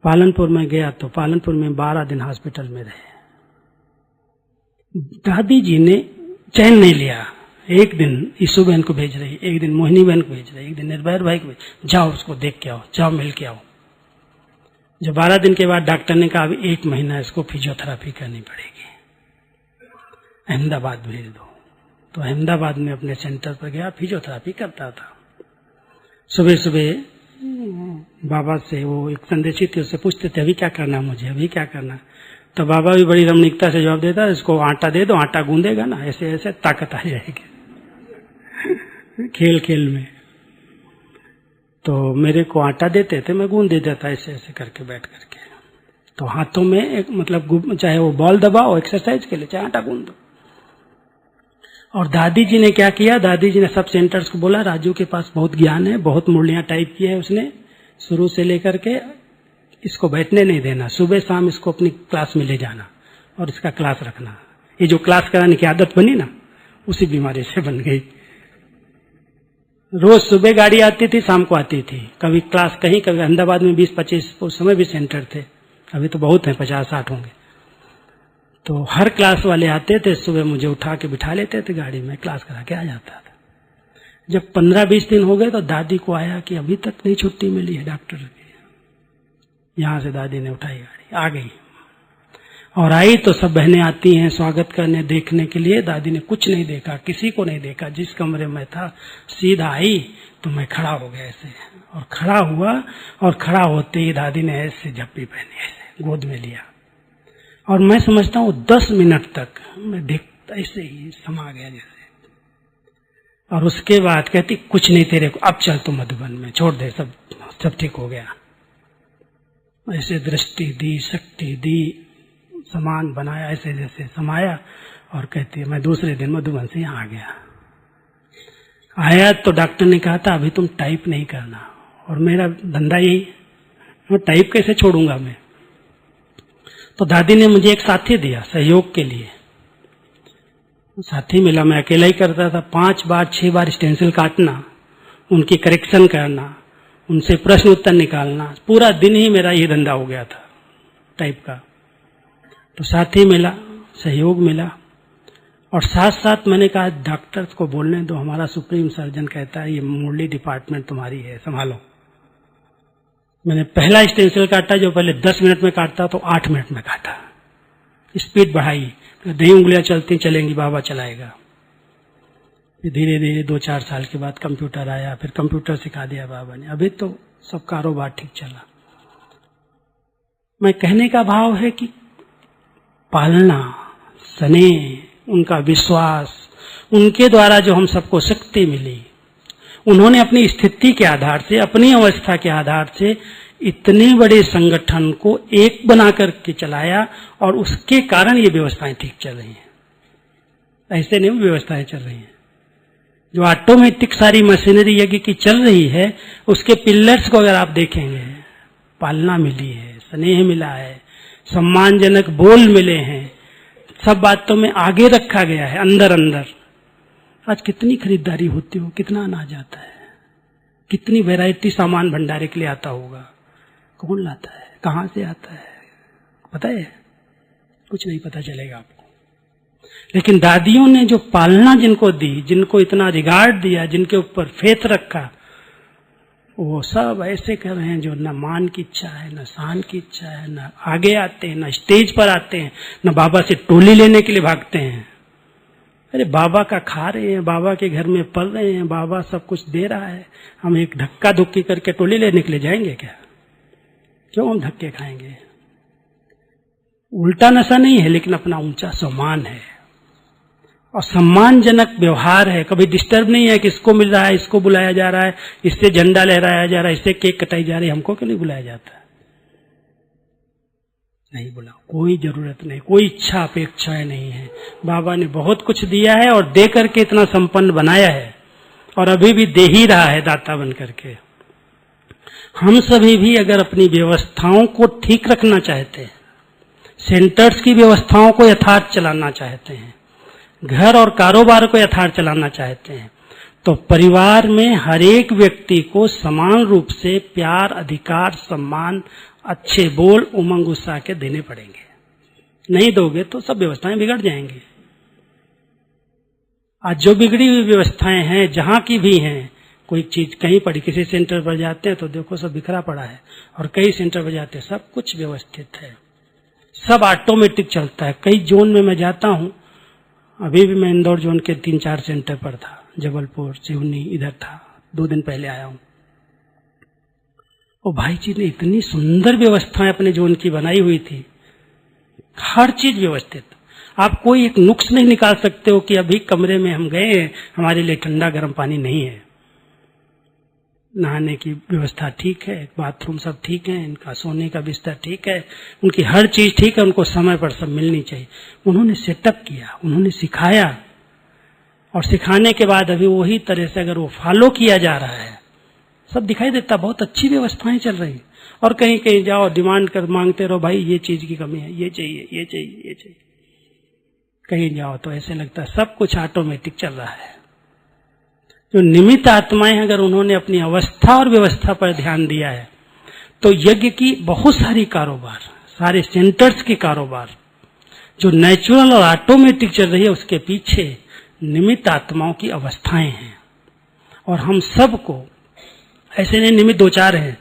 पालनपुर में गया तो पालनपुर में 12 दिन हॉस्पिटल में रहे। दादी जी ने चैन नहीं लिया, एक दिन ईशु बहन को भेज रही, एक दिन मोहिनी बहन को भेज रही, एक दिन निर्भय भाई को, जाओ उसको देख के आओ, जाओ मिल के आओ। जब 12 दिन के बाद डॉक्टर ने कहा 1 महीना इसको फिजियोथेरापी करनी पड़ेगी, अहमदाबाद भेज दो। तो अहमदाबाद में अपने सेंटर पर गया, फिजियोथेरापी करता था। सुबह सुबह बाबा से वो एक संदेशी थे, उससे पूछते थे अभी क्या करना मुझे, अभी क्या करना। तो बाबा भी बड़ी रमणीकता से जवाब देता, इसको आटा दे दो, आटा गूंदेगा ना, ऐसे ऐसे ताकत आ जाएगी खेल खेल में। तो मेरे को आटा देते थे, मैं गूंद देता था ऐसे ऐसे करके बैठ करके। तो हाथों में एक मतलब चाहे वो बॉल दबाओ एक्सरसाइज के लिए, चाहे आटा गूंद दो। और दादी जी ने क्या किया, दादी जी ने सब सेंटर्स को बोला राजू के पास बहुत ज्ञान है, बहुत मुरलियां टाइप की है उसने शुरू से लेकर के, इसको बैठने नहीं देना, सुबह शाम इसको अपनी क्लास में ले जाना और इसका क्लास रखना। ये जो क्लास कराने की आदत बनी ना, उसी बीमारी से बन गई। रोज सुबह गाड़ी आती थी, शाम को आती थी, कभी क्लास कहीं, कभी अहमदाबाद में 20-25 उस समय भी सेंटर थे, अभी तो बहुत हैं, 50-60 होंगे। तो हर क्लास वाले आते थे, सुबह मुझे उठा के बिठा लेते थे गाड़ी में, क्लास करा के आ जाता था। जब 15-20 दिन हो गए तो दादी को आया कि अभी तक नहीं छुट्टी मिली है डॉक्टर की। यहां से दादी ने उठाई गाड़ी, आ गई, और आई तो सब बहनें आती हैं स्वागत करने, देखने के लिए। दादी ने कुछ नहीं देखा, किसी को नहीं देखा, जिस कमरे में था सीधा आई तो मैं खड़ा हो गया ऐसे, और खड़ा हुआ, और खड़ा होते ही दादी ने ऐसे झप्पी पहनी, ऐसे गोद में लिया, और मैं समझता हूँ 10 मिनट तक मैं देखता ऐसे ही समा गया जैसे। और उसके बाद कहती कुछ नहीं तेरे को, अब चल तो मधुबन में, छोड़ दे, सब ठीक हो गया। ऐसे दृष्टि दी, शक्ति दी, सामान बनाया, ऐसे जैसे समाया, और कहती है मैं दूसरे दिन मधुबन से यहाँ आ गया। आया तो डॉक्टर ने कहा था अभी तुम टाइप नहीं करना, और मेरा धंधा यही, मैं टाइप कैसे छोड़ूंगा मैं। तो दादी ने मुझे एक साथी दिया सहयोग के लिए, साथी मिला, मैं अकेला ही करता था। 5 बार 6 बार स्टेंसिल काटना, उनकी करेक्शन करना, उनसे प्रश्न उत्तर निकालना, पूरा दिन ही मेरा ये धंधा हो गया था टाइप का। तो साथी मिला, सहयोग मिला, और साथ साथ मैंने कहा डॉक्टर को बोलने दो, हमारा सुप्रीम सर्जन कहता है ये मुरली डिपार्टमेंट तुम्हारी है, संभालो। मैंने पहला स्टेंसिल काटा, जो पहले 10 मिनट में काटता तो 8 मिनट में काटा, स्पीड बढ़ाई, दही उंगलियां चलती चलेंगी, बाबा चलाएगा। फिर धीरे धीरे 2-4 साल के बाद कंप्यूटर आया, फिर कंप्यूटर सिखा दिया बाबा ने, अभी तो सब कारोबार ठीक चला। मैं कहने का भाव है कि पालना, स्नेह, उनका विश्वास, उनके द्वारा जो हम सबको शक्ति मिली, उन्होंने अपनी स्थिति के आधार से, अपनी अवस्था के आधार से इतने बड़े संगठन को एक बना करके चलाया, और उसके कारण ये व्यवस्थाएं ठीक चल रही हैं। ऐसे नहीं व्यवस्थाएं चल रही हैं, जो ऑटोमेटिक सारी मशीनरी यज्ञ की चल रही है, उसके पिलर्स को अगर आप देखेंगे, पालना मिली है, स्नेह मिला है, सम्मानजनक बोल मिले हैं, सब बातों में आगे रखा गया है अंदर अंदर। आज कितनी खरीदारी होती हो, कितना अनाज आता है, कितनी वैरायटी सामान भंडारे के लिए आता होगा, कौन लाता है, कहां से आता है, पता है? कुछ नहीं पता चलेगा आपको। लेकिन दादियों ने जो पालना जिनको दी, जिनको इतना रिगार्ड दिया, जिनके ऊपर फेथ रखा, वो सब ऐसे कर रहे हैं जो न मान की इच्छा है, न शान की इच्छा है, न आगे आते हैं, न स्टेज पर आते हैं, न बाबा से टोली लेने के लिए भागते हैं। अरे बाबा का खा रहे हैं, बाबा के घर में पल रहे हैं, बाबा सब कुछ दे रहा है, हम एक धक्का धुक्की करके टोली लेने के लिए जाएंगे क्या? क्यों हम धक्के खाएंगे? उल्टा नशा नहीं है, लेकिन अपना ऊंचा सम्मान है और सम्मानजनक व्यवहार है। कभी डिस्टर्ब नहीं है कि इसको मिल रहा है, इसको बुलाया जा रहा है, इससे झंडा लहराया जा रहा है, इससे केक कटाई जा रही है, हमको क्यों नहीं बुलाया जाता? नहीं बुलाओ, कोई जरूरत नहीं, कोई इच्छा अपेक्षाएं नहीं है। बाबा ने बहुत कुछ दिया है और दे करके इतना संपन्न बनाया है और अभी भी दे ही रहा है दाता बन करके। हम सभी भी अगर अपनी व्यवस्थाओं को ठीक रखना चाहते हैं, सेंटर्स की व्यवस्थाओं को यथार्थ चलाना चाहते हैं, घर और कारोबार को यथार्थ चलाना चाहते हैं, तो परिवार में हर एक व्यक्ति को समान रूप से प्यार, अधिकार, सम्मान, अच्छे बोल, उमंग, उत्साह के देने पड़ेंगे। नहीं दोगे तो सब व्यवस्थाएं बिगड़ जाएंगी। आज जो बिगड़ी हुई व्यवस्थाएं हैं, जहां की भी हैं, कोई चीज कहीं पड़ी, किसी सेंटर पर जाते हैं तो देखो सब बिखरा पड़ा है, और कई सेंटर पर जाते हैं सब कुछ व्यवस्थित है, सब ऑटोमेटिक चलता है। कई जोन में मैं जाता हूं, अभी भी मैं इंदौर जोन के 3-4 सेंटर पर था, जबलपुर, सिवनी, इधर था, 2 दिन पहले आया हूं। और भाई जी ने इतनी सुंदर व्यवस्थाएं अपने जोन की बनाई हुई थी, हर चीज व्यवस्थित। आप कोई एक नुक्स नहीं निकाल सकते हो कि अभी कमरे में हम गए, हमारे लिए ठंडा गर्म पानी नहीं है, नहाने की व्यवस्था ठीक है, बाथरूम सब ठीक है, इनका सोने का बिस्तर ठीक है, उनकी हर चीज ठीक है, उनको समय पर सब मिलनी चाहिए। उन्होंने सेटअप किया, उन्होंने सिखाया, और सिखाने के बाद अभी वही तरह से अगर वो फॉलो किया जा रहा है, सब दिखाई देता, बहुत अच्छी व्यवस्थाएं चल रही। और कहीं कहीं जाओ, डिमांड कर मांगते रहो, भाई ये चीज की कमी है, ये चाहिए, ये चाहिए, ये चाहिए। कहीं जाओ तो ऐसे लगता है सब कुछ ऑटोमेटिक चल रहा है। जो निमित्त आत्माएं, अगर उन्होंने अपनी अवस्था और व्यवस्था पर ध्यान दिया है, तो यज्ञ की बहुत सारी कारोबार, सारे सेंटर्स के कारोबार जो नेचुरल और ऑटोमेटिक चल रही है, उसके पीछे निमित्त आत्माओं की अवस्थाएं हैं। और हम सबको ऐसे नहीं, निमित्त 2-4 हैं।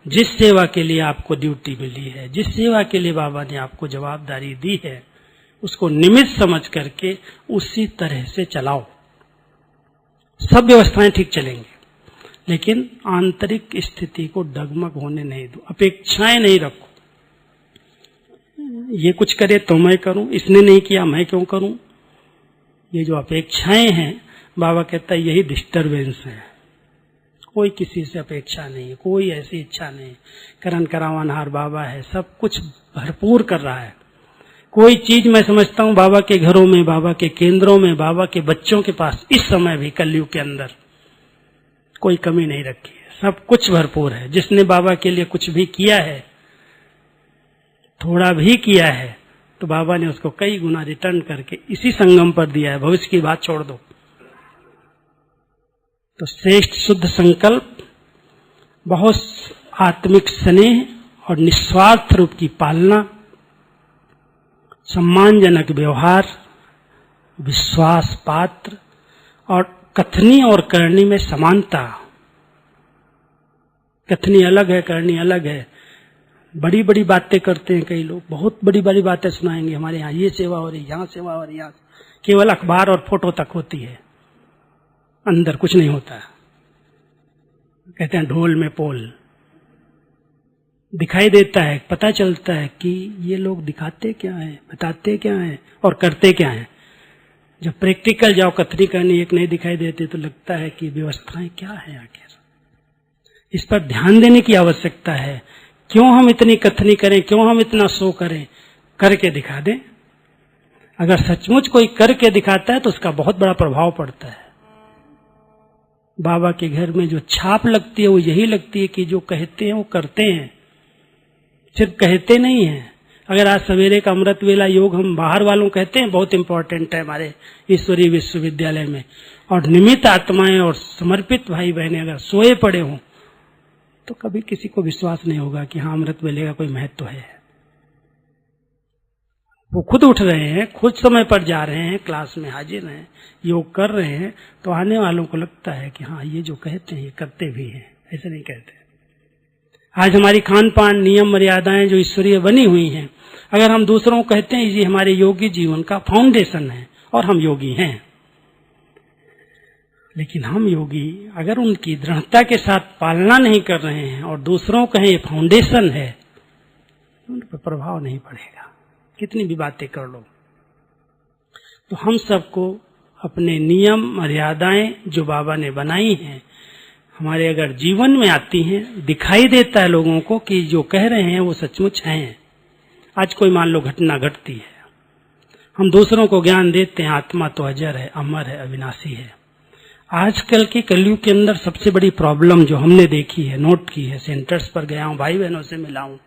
जिस सेवा के लिए आपको ड्यूटी मिली है, जिस सेवा के लिए बाबा ने आपको जवाबदारी दी है, उसको निमित्त समझ करके उसी तरह से चलाओ, सब व्यवस्थाएं ठीक चलेंगी। लेकिन आंतरिक स्थिति को डगमग होने नहीं दो, अपेक्षाएं नहीं रखो। ये कुछ करे तो मैं करूं, इसने नहीं किया मैं क्यों करूं। ये जो अपेक्षाएं हैं, बाबा कहता है यही डिस्टर्बेंस है। कोई किसी से अपेक्षा नहीं है, कोई ऐसी इच्छा नहीं। करण करावनहार बाबा है, सब कुछ भरपूर कर रहा है। कोई चीज मैं समझता हूँ बाबा के घरों में, बाबा के केंद्रों में, बाबा के बच्चों के पास इस समय भी कलयुग के अंदर कोई कमी नहीं रखी है, सब कुछ भरपूर है। जिसने बाबा के लिए कुछ भी किया है, थोड़ा भी किया है, तो बाबा ने उसको कई गुना रिटर्न करके इसी संगम पर दिया है। भविष्य की बात छोड़ दो। तो श्रेष्ठ शुद्ध संकल्प, बहुत आत्मिक स्नेह और निस्वार्थ रूप की पालना, सम्मानजनक व्यवहार, विश्वास पात्र, और कथनी और करनी में समानता। कथनी अलग है, करनी अलग है। बड़ी बड़ी बातें करते हैं कई लोग, बहुत बड़ी बड़ी बातें सुनाएंगे, हमारे यहाँ ये सेवा हो रही, यहाँ सेवा हो रही, यहाँ केवल अखबार और फोटो तक होती है, अंदर कुछ नहीं होता। कहते हैं ढोल में पोल। दिखाई देता है, पता चलता है कि ये लोग दिखाते क्या है, बताते क्या है और करते क्या है। जब प्रैक्टिकल जाओ, कथनी करनी एक नहीं दिखाई देती, तो लगता है कि व्यवस्थाएं क्या है आखिर। इस पर ध्यान देने की आवश्यकता है। क्यों हम इतनी कथनी करें, क्यों हम इतना शो करें? करके दिखा दें। अगर सचमुच कोई करके दिखाता है तो उसका बहुत बड़ा प्रभाव पड़ता है। बाबा के घर में जो छाप लगती है वो यही लगती है कि जो कहते हैं वो करते हैं, सिर्फ कहते नहीं हैं। अगर आज सवेरे का अमृत वेला योग हम बाहर वालों कहते हैं, बहुत इंपॉर्टेंट है हमारे ईश्वरीय विश्वविद्यालय में, और निमित्त आत्माएं और समर्पित भाई बहने अगर सोए पड़े हों, तो कभी किसी को विश्वास नहीं होगा कि हाँ अमृत वेले का कोई महत्व है। वो खुद उठ रहे हैं, खुद समय पर जा रहे हैं, क्लास में हाजिर हैं, योग कर रहे हैं, तो आने वालों को लगता है कि हाँ ये जो कहते हैं ये करते भी हैं। ऐसे नहीं कहते। आज हमारी खान पान, नियम, मर्यादाएं जो ईश्वरीय बनी हुई हैं, अगर हम दूसरों को कहते हैं ये हमारे योगी जीवन का फाउंडेशन है और हम योगी हैं, लेकिन हम योगी अगर उनकी दृढ़ता के साथ पालना नहीं कर रहे हैं और दूसरों कहें ये फाउंडेशन है, उन पर प्रभाव नहीं पड़ेगा, कितनी भी बातें कर लो। तो हम सबको अपने नियम मर्यादाएं जो बाबा ने बनाई हैं हमारे अगर जीवन में आती हैं, दिखाई देता है लोगों को कि जो कह रहे हैं वो सचमुच हैं। आज कोई मान लो घटना घटती है, हम दूसरों को ज्ञान देते हैं आत्मा तो अजर है, अमर है, अविनाशी है। आजकल के कलयुग के अंदर सबसे बड़ी प्रॉब्लम जो हमने देखी है, नोट की है, सेंटर्स पर गया हूं, भाई बहनों से मिला हूं,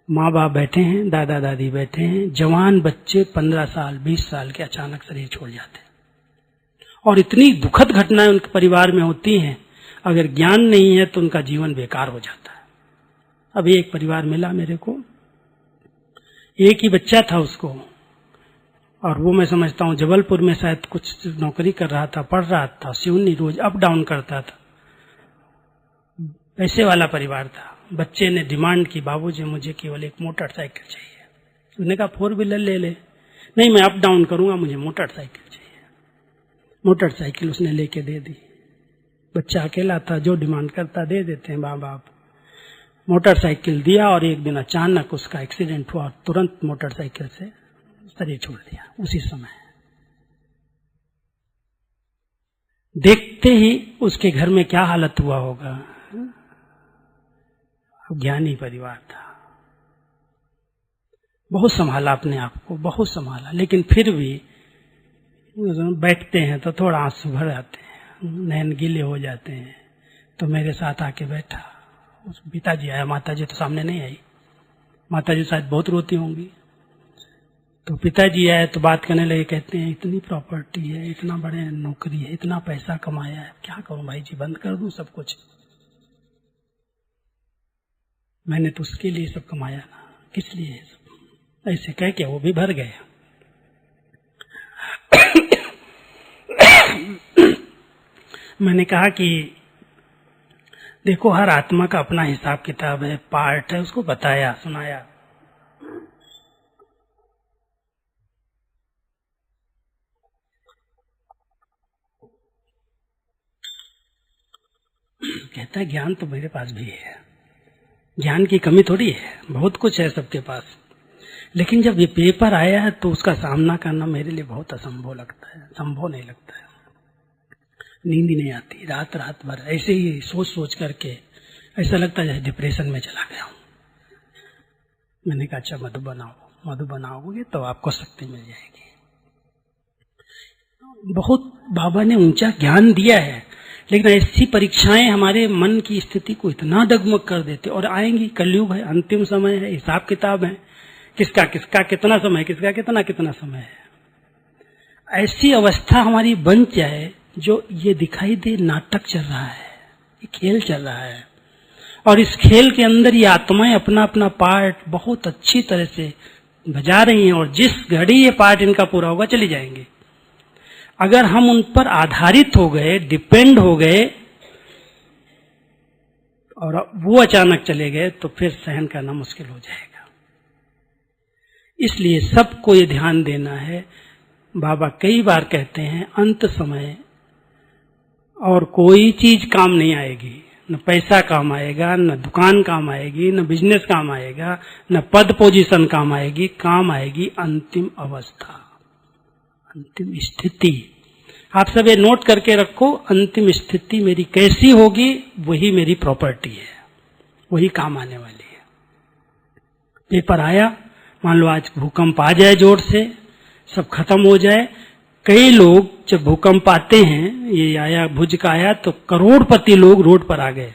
माँ बाप बैठे हैं, दादा दादी बैठे हैं, जवान बच्चे 15 साल 20 साल के अचानक शरीर छोड़ जाते हैं और इतनी दुखद घटनाएं उनके परिवार में होती हैं। अगर ज्ञान नहीं है तो उनका जीवन बेकार हो जाता है। अभी एक परिवार मिला मेरे को, एक ही बच्चा था उसको, और वो मैं समझता हूँ जबलपुर में शायद कुछ नौकरी कर रहा था, पढ़ रहा था, सिवनी रोज अप डाउन करता था, पैसे वाला परिवार था। बच्चे ने डिमांड की, बाबूजी मुझे केवल एक मोटरसाइकिल चाहिए। उसने कहा 4 व्हीलर ले ले। नहीं, मैं अप डाउन करूंगा, मुझे मोटरसाइकिल चाहिए। मोटरसाइकिल उसने लेके दे दी। बच्चा अकेला था, जो डिमांड करता दे देते हैं माँ बाप। मोटरसाइकिल दिया और एक दिन अचानक उसका एक्सीडेंट हुआ, तुरंत मोटरसाइकिल से शरीर छोड़ दिया उसी समय। देखते ही उसके घर में क्या हालत हुआ होगा। ज्ञानी परिवार था, बहुत संभाला अपने आप को, बहुत संभाला, लेकिन फिर भी बैठते हैं तो थोड़ा आंसू भर आते हैं, नैन गीले हो जाते हैं। तो मेरे साथ आके बैठा, उस पिताजी आया, माताजी तो सामने नहीं आई, माताजी शायद बहुत रोती होंगी। तो पिताजी आए तो बात करने लगे, कहते हैं इतनी प्रॉपर्टी है, इतना बड़े नौकरी है, इतना पैसा कमाया है, क्या करूं भाई जी, बंद कर दूं सब कुछ? मैंने तो उसके लिए सब कमाया ना, किस लिए सब? ऐसे कह के वो भी भर गए। मैंने कहा कि देखो हर आत्मा का अपना हिसाब किताब है, पार्ट है, उसको बताया सुनाया। कहता है ज्ञान तो मेरे पास भी है, ज्ञान की कमी थोड़ी है, बहुत कुछ है सबके पास, लेकिन जब ये पेपर आया है तो उसका सामना करना मेरे लिए बहुत असंभव लगता है, संभव नहीं लगता है। नींद ही नहीं आती, रात रात भर ऐसे ही सोच सोच करके ऐसा लगता है डिप्रेशन में चला गया हूं। मैंने कहा अच्छा मधु बनाओ, मधु बनाओगे तो आपको शक्ति मिल जाएगी। बहुत बाबा ने ऊंचा ज्ञान दिया है, लेकिन ऐसी परीक्षाएं हमारे मन की स्थिति को इतना डगमग कर देते, और आएंगी। कलयुग है, अंतिम समय है, हिसाब किताब है, किसका किसका कितना समय, किसका कितना समय है। ऐसी अवस्था हमारी बन जाए जो ये दिखाई दे नाटक चल रहा है, ये खेल चल रहा है, और इस खेल के अंदर ये आत्माएं अपना अपना पार्ट बहुत अच्छी तरह से बजा रही हैं, और जिस घड़ी ये पार्ट इनका पूरा होगा चली जाएंगे। अगर हम उन पर आधारित हो गए, डिपेंड हो गए, और वो अचानक चले गए तो फिर सहन करना मुश्किल हो जाएगा। इसलिए सबको ये ध्यान देना है। बाबा कई बार कहते हैं अंत समय और कोई चीज काम नहीं आएगी, न पैसा काम आएगा, न दुकान काम आएगी, न बिजनेस काम आएगा, न पद पोजीशन काम आएगी, काम आएगी अंतिम अवस्था, अंतिम स्थिति। आप सब ये नोट करके रखो, अंतिम स्थिति मेरी कैसी होगी वही मेरी प्रॉपर्टी है, वही काम आने वाली है। पेपर आया, मान लो आज भूकंप आ जाए जोर से, सब खत्म हो जाए। कई लोग जब भूकंप आते हैं, ये आया भुज का आया, तो करोड़पति लोग रोड पर आ गए,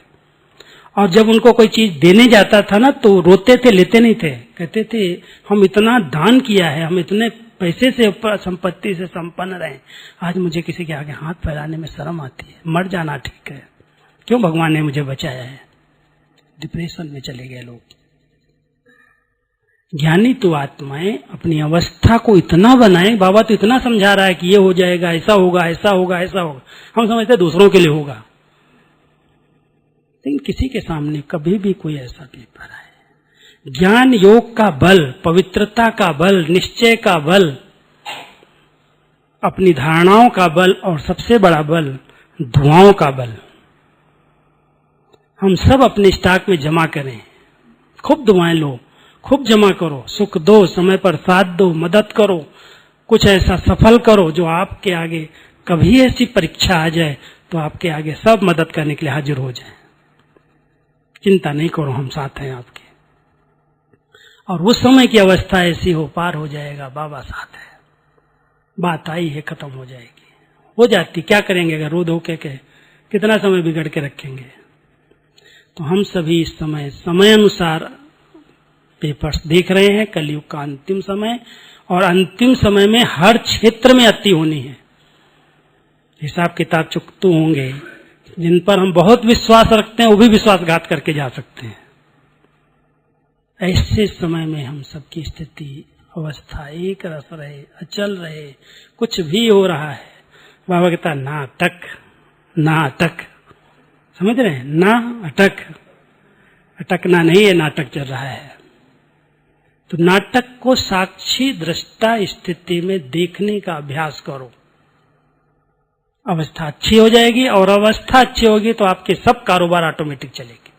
और जब उनको कोई चीज देने जाता था ना तो रोते थे, लेते नहीं थे, कहते थे हम इतना दान किया है, हम इतने पैसे से संपत्ति से संपन्न रहे, आज मुझे किसी के आगे हाथ फैलाने में शर्म आती है, मर जाना ठीक है, क्यों भगवान ने मुझे बचाया है। डिप्रेशन में चले गए लोग। ज्ञानी तो आत्माएं अपनी अवस्था को इतना बनाए, बाबा तो इतना समझा रहा है कि ये हो जाएगा, ऐसा होगा, ऐसा होगा, ऐसा होगा, हम समझते हैं दूसरों के लिए होगा, लेकिन किसी के सामने कभी भी कोई ऐसा पेपर आए। ज्ञान योग का बल, पवित्रता का बल, निश्चय का बल, अपनी धारणाओं का बल, और सबसे बड़ा बल दुआओं का बल। हम सब अपने स्टॉक में जमा करें, खूब दुआएं लो, खूब जमा करो, सुख दो, समय पर साथ दो, मदद करो, कुछ ऐसा सफल करो जो आपके आगे कभी ऐसी परीक्षा आ जाए तो आपके आगे सब मदद करने के लिए हाजिर हो जाए। चिंता नहीं करो, हम साथ हैं आपके। और उस समय की अवस्था ऐसी हो, पार हो जाएगा, बाबा साथ है, बात आई है, खत्म हो जाएगी, हो जाती। क्या करेंगे अगर रो धो के कितना समय बिगड़ के रखेंगे। तो हम सभी इस समय अनुसार पेपर्स देख रहे हैं, कलयुग का अंतिम समय, और अंतिम समय में हर क्षेत्र में अति होनी है। हिसाब किताब चुकते होंगे, जिन पर हम बहुत विश्वास रखते हैं वो भी विश्वासघात करके जा सकते हैं। ऐसे समय में हम सबकी स्थिति, अवस्था एक रस रहे, अचल रहे, कुछ भी हो रहा है, बाबा कहता नाटक, नाटक, समझ रहे हैं, ना अटक, अटकना नहीं है, नाटक चल रहा है। तो नाटक को साक्षी दृष्टा स्थिति में देखने का अभ्यास करो, अवस्था अच्छी हो जाएगी। और अवस्था अच्छी होगी तो आपके सब कारोबार ऑटोमेटिक चलेंगे,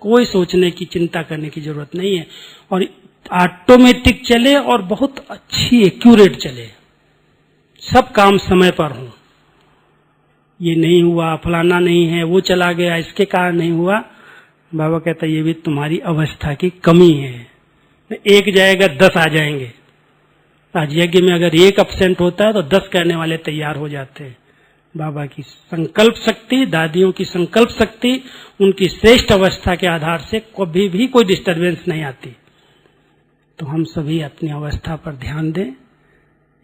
कोई सोचने की, चिंता करने की जरूरत नहीं है, और ऑटोमेटिक चले और बहुत अच्छी एक्यूरेट चले, सब काम समय पर हो। ये नहीं हुआ, फलाना नहीं है, वो चला गया, इसके कारण नहीं हुआ, बाबा कहता ये भी तुम्हारी अवस्था की कमी है। एक जाएगा 10 आ जाएंगे। आज यज्ञ में अगर एक अपसेंट होता है तो 10 कहने वाले तैयार हो जाते हैं। बाबा की संकल्प शक्ति, दादियों की संकल्प शक्ति, उनकी श्रेष्ठ अवस्था के आधार से कभी भी कोई डिस्टरबेंस नहीं आती। तो हम सभी अपनी अवस्था पर ध्यान दें,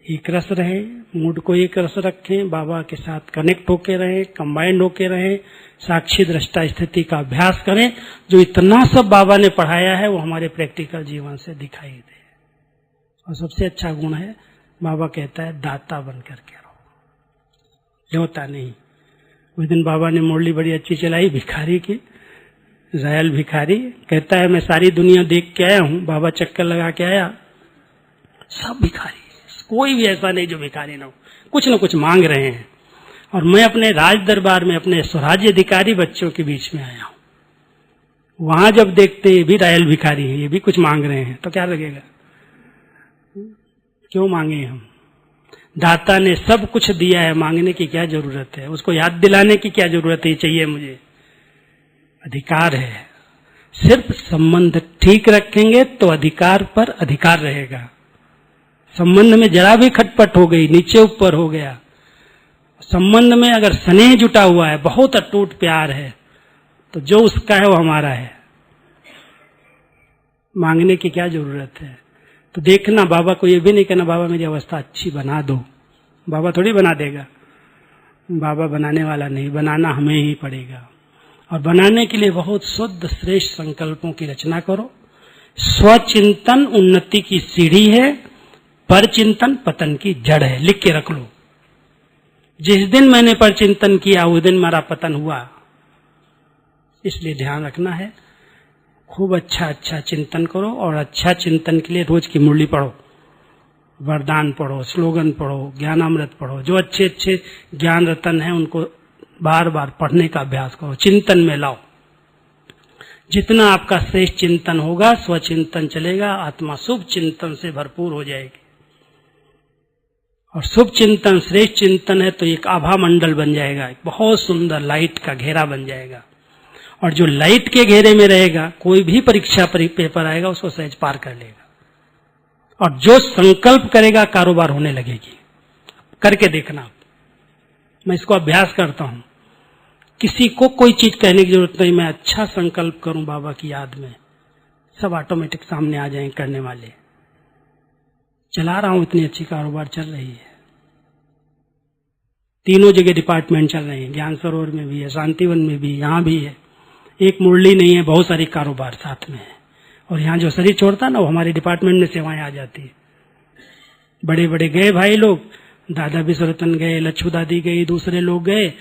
एक रस रहे, मूड को एक रस रखें, बाबा के साथ कनेक्ट होके रहें, कंबाइंड होके रहें, साक्षी दृष्टा स्थिति का अभ्यास करें। जो इतना सब बाबा ने पढ़ाया है वो हमारे प्रैक्टिकल जीवन से दिखाई दे। और सबसे अच्छा गुण है, बाबा कहता है दाता बन करके रहो, न्योता नहीं। उस दिन बाबा ने मुरली बड़ी अच्छी चलाई भिखारी की, रॉयल भिखारी कहता है मैं सारी दुनिया देख के आया हूँ, बाबा चक्कर लगा के आया, सब भिखारी, कोई भी ऐसा नहीं जो भिखारी ना हो, कुछ न कुछ मांग रहे हैं। और मैं अपने राज दरबार में अपने स्वराज्य अधिकारी बच्चों के बीच में आया हूँ, वहां जब देखते ये भी रॉयल भिखारी है, ये भी कुछ मांग रहे हैं, तो क्या लगेगा, क्यों मांगे हम? दाता ने सब कुछ दिया है, मांगने की क्या जरूरत है, उसको याद दिलाने की क्या जरूरत है, चाहिए मुझे, अधिकार है। सिर्फ संबंध ठीक रखेंगे तो अधिकार पर अधिकार रहेगा। संबंध में जरा भी खटपट हो गई, नीचे ऊपर हो गया, संबंध में अगर स्नेह जुटा हुआ है, बहुत अटूट प्यार है, तो जो उसका है वो हमारा है, मांगने की क्या जरूरत है। तो देखना, बाबा को ये भी नहीं कहना बाबा मेरी अवस्था अच्छी बना दो, बाबा थोड़ी बना देगा, बाबा बनाने वाला नहीं, बनाना हमें ही पड़ेगा। और बनाने के लिए बहुत शुद्ध श्रेष्ठ संकल्पों की रचना करो। स्वचिंतन उन्नति की सीढ़ी है, पर चिंतन पतन की जड़ है, लिख के रख लो। जिस दिन मैंने पर चिंतन किया उस दिन मेरा पतन हुआ, इसलिए ध्यान रखना है। खूब अच्छा चिंतन करो, और अच्छा चिंतन के लिए रोज की मुरली पढ़ो, वरदान पढ़ो, स्लोगन पढ़ो, ज्ञानामृत पढ़ो, जो अच्छे अच्छे ज्ञान रतन हैं उनको बार बार पढ़ने का अभ्यास करो, चिंतन में लाओ। जितना आपका श्रेष्ठ चिंतन होगा, स्वचिंतन चलेगा, आत्मा शुभ चिंतन से भरपूर हो जाएगी। और शुभ चिंतन, श्रेष्ठ चिंतन है तो एक आभा मंडल बन जाएगा, एक बहुत सुंदर लाइट का घेरा बन जाएगा। और जो लाइट के घेरे में रहेगा, कोई भी परीक्षा पेपर आएगा उसको सहज पार कर लेगा। और जो संकल्प करेगा, कारोबार होने लगेगी। करके देखना, मैं इसको अभ्यास करता हूं, किसी को कोई चीज कहने की जरूरत नहीं, मैं अच्छा संकल्प करूं बाबा की याद में, सब ऑटोमेटिक सामने आ जाएं करने वाले। चला रहा हूं, इतनी अच्छी कारोबार चल रही है, तीनों जगह डिपार्टमेंट चल रहे हैं, ज्ञान सरोवर में भी है, शांतिवन में भी, यहाँ भी है। एक मुरली नहीं है, बहुत सारी कारोबार साथ में है। और यहाँ जो शरीर छोड़ता है ना, वो हमारे डिपार्टमेंट में सेवाएं आ जाती है। बड़े बड़े गए भाई लोग, दादा विश्वरतन गए, लच्छू दादी गई, दूसरे लोग गए,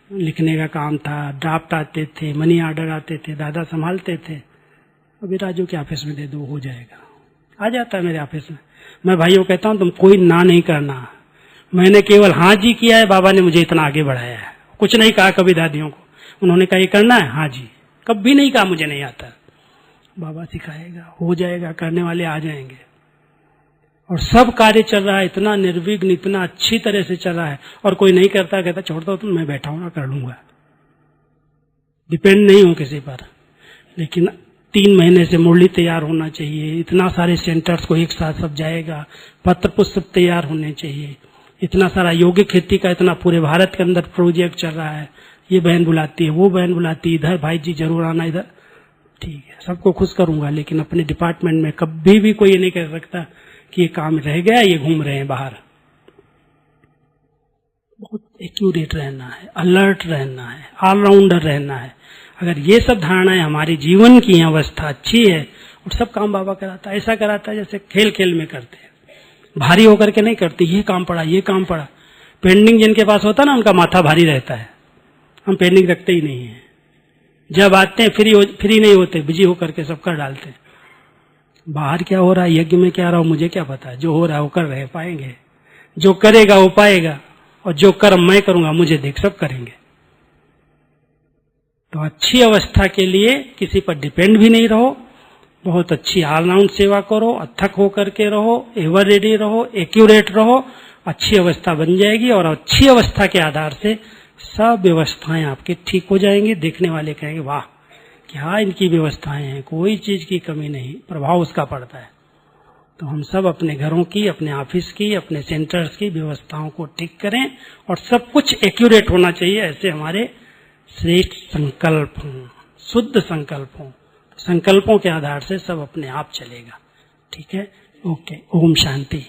लिखने का काम था, ड्राफ्ट आते थे, मनी ऑर्डर आते थे, दादा संभालते थे। अभी राजू के ऑफिस में दे दो, हो जाएगा, आ जाता है मेरे ऑफिस में। मैं भाइयों कहता हूं तुम कोई ना नहीं करना, मैंने केवल हाँ जी किया है, बाबा ने मुझे इतना आगे बढ़ाया है। कुछ नहीं कहा कभी दादियों को, उन्होंने कहा ये करना है, हाँ जी, कभी नहीं कहा मुझे नहीं आता। बाबा सिखाएगा, हो जाएगा, करने वाले आ जाएंगे। और सब कार्य चल रहा है इतना निर्विघ्न, इतना अच्छी तरह से चल रहा है, और कोई नहीं करता, कहता छोड़ दो तुम, मैं बैठा हूं ना, कर लूंगा। डिपेंड नहीं हो किसी पर। लेकिन 3 महीने से मुरली तैयार होना चाहिए, इतना सारे सेंटर्स को एक साथ सब जाएगा, पत्र पुस्तक तैयार होने चाहिए, इतना सारा योगिक खेती का इतना पूरे भारत के अंदर प्रोजेक्ट चल रहा है, ये बहन बुलाती है, वो बहन बुलाती है, इधर भाई जी जरूर आना, इधर ठीक है, सबको खुश करूंगा। लेकिन अपने डिपार्टमेंट में कभी भी कोई ये नहीं कह सकता कि ये काम रह गया, ये घूम रहे हैं बाहर। बहुत एक्यूरेट रहना है, अलर्ट रहना है, ऑलराउंडर रहना है। अगर ये सब धारणाएं हमारी जीवन की अवस्था अच्छी है, और सब काम बाबा कराता है, ऐसा कराता है जैसे खेल खेल में करते हैं, भारी होकर के नहीं करते। ये काम पड़ा, ये काम पड़ा। पेंडिंग जिनके पास होता ना, उनका माथा भारी रहता है। हम पेंडिंग रखते ही नहीं है, जब आते हैं फ्री नहीं होते, बिजी होकर के सब कर डालते हैं। बाहर क्या हो रहा है, यज्ञ में क्या रहा हो, मुझे क्या पता। जो हो रहा है वो कर रहे पाएंगे, जो करेगा वो पाएगा, और जो कर्म मैं करूंगा मुझे देख सब करेंगे। तो अच्छी अवस्था के लिए किसी पर डिपेंड भी नहीं रहो, बहुत अच्छी ऑलराउंड सेवा करो, अथक होकर के रहो, एवर रेडी रहो, एक्यूरेट रहो, अच्छी अवस्था बन जाएगी। और अच्छी अवस्था के आधार से सब व्यवस्थाएं आपकी ठीक हो जाएंगी। देखने वाले कहेंगे वाह क्या इनकी व्यवस्थाएं हैं, कोई चीज की कमी नहीं, प्रभाव उसका पड़ता है। तो हम सब अपने घरों की, अपने ऑफिस की, अपने सेंटर्स की व्यवस्थाओं को ठीक करें, और सब कुछ एक्यूरेट होना चाहिए। ऐसे हमारे श्रेष्ठ संकल्प हों, शुद्ध संकल्प हों। संकल्पों के आधार से सब अपने आप चलेगा। ठीक है, ओके, ओम शांति।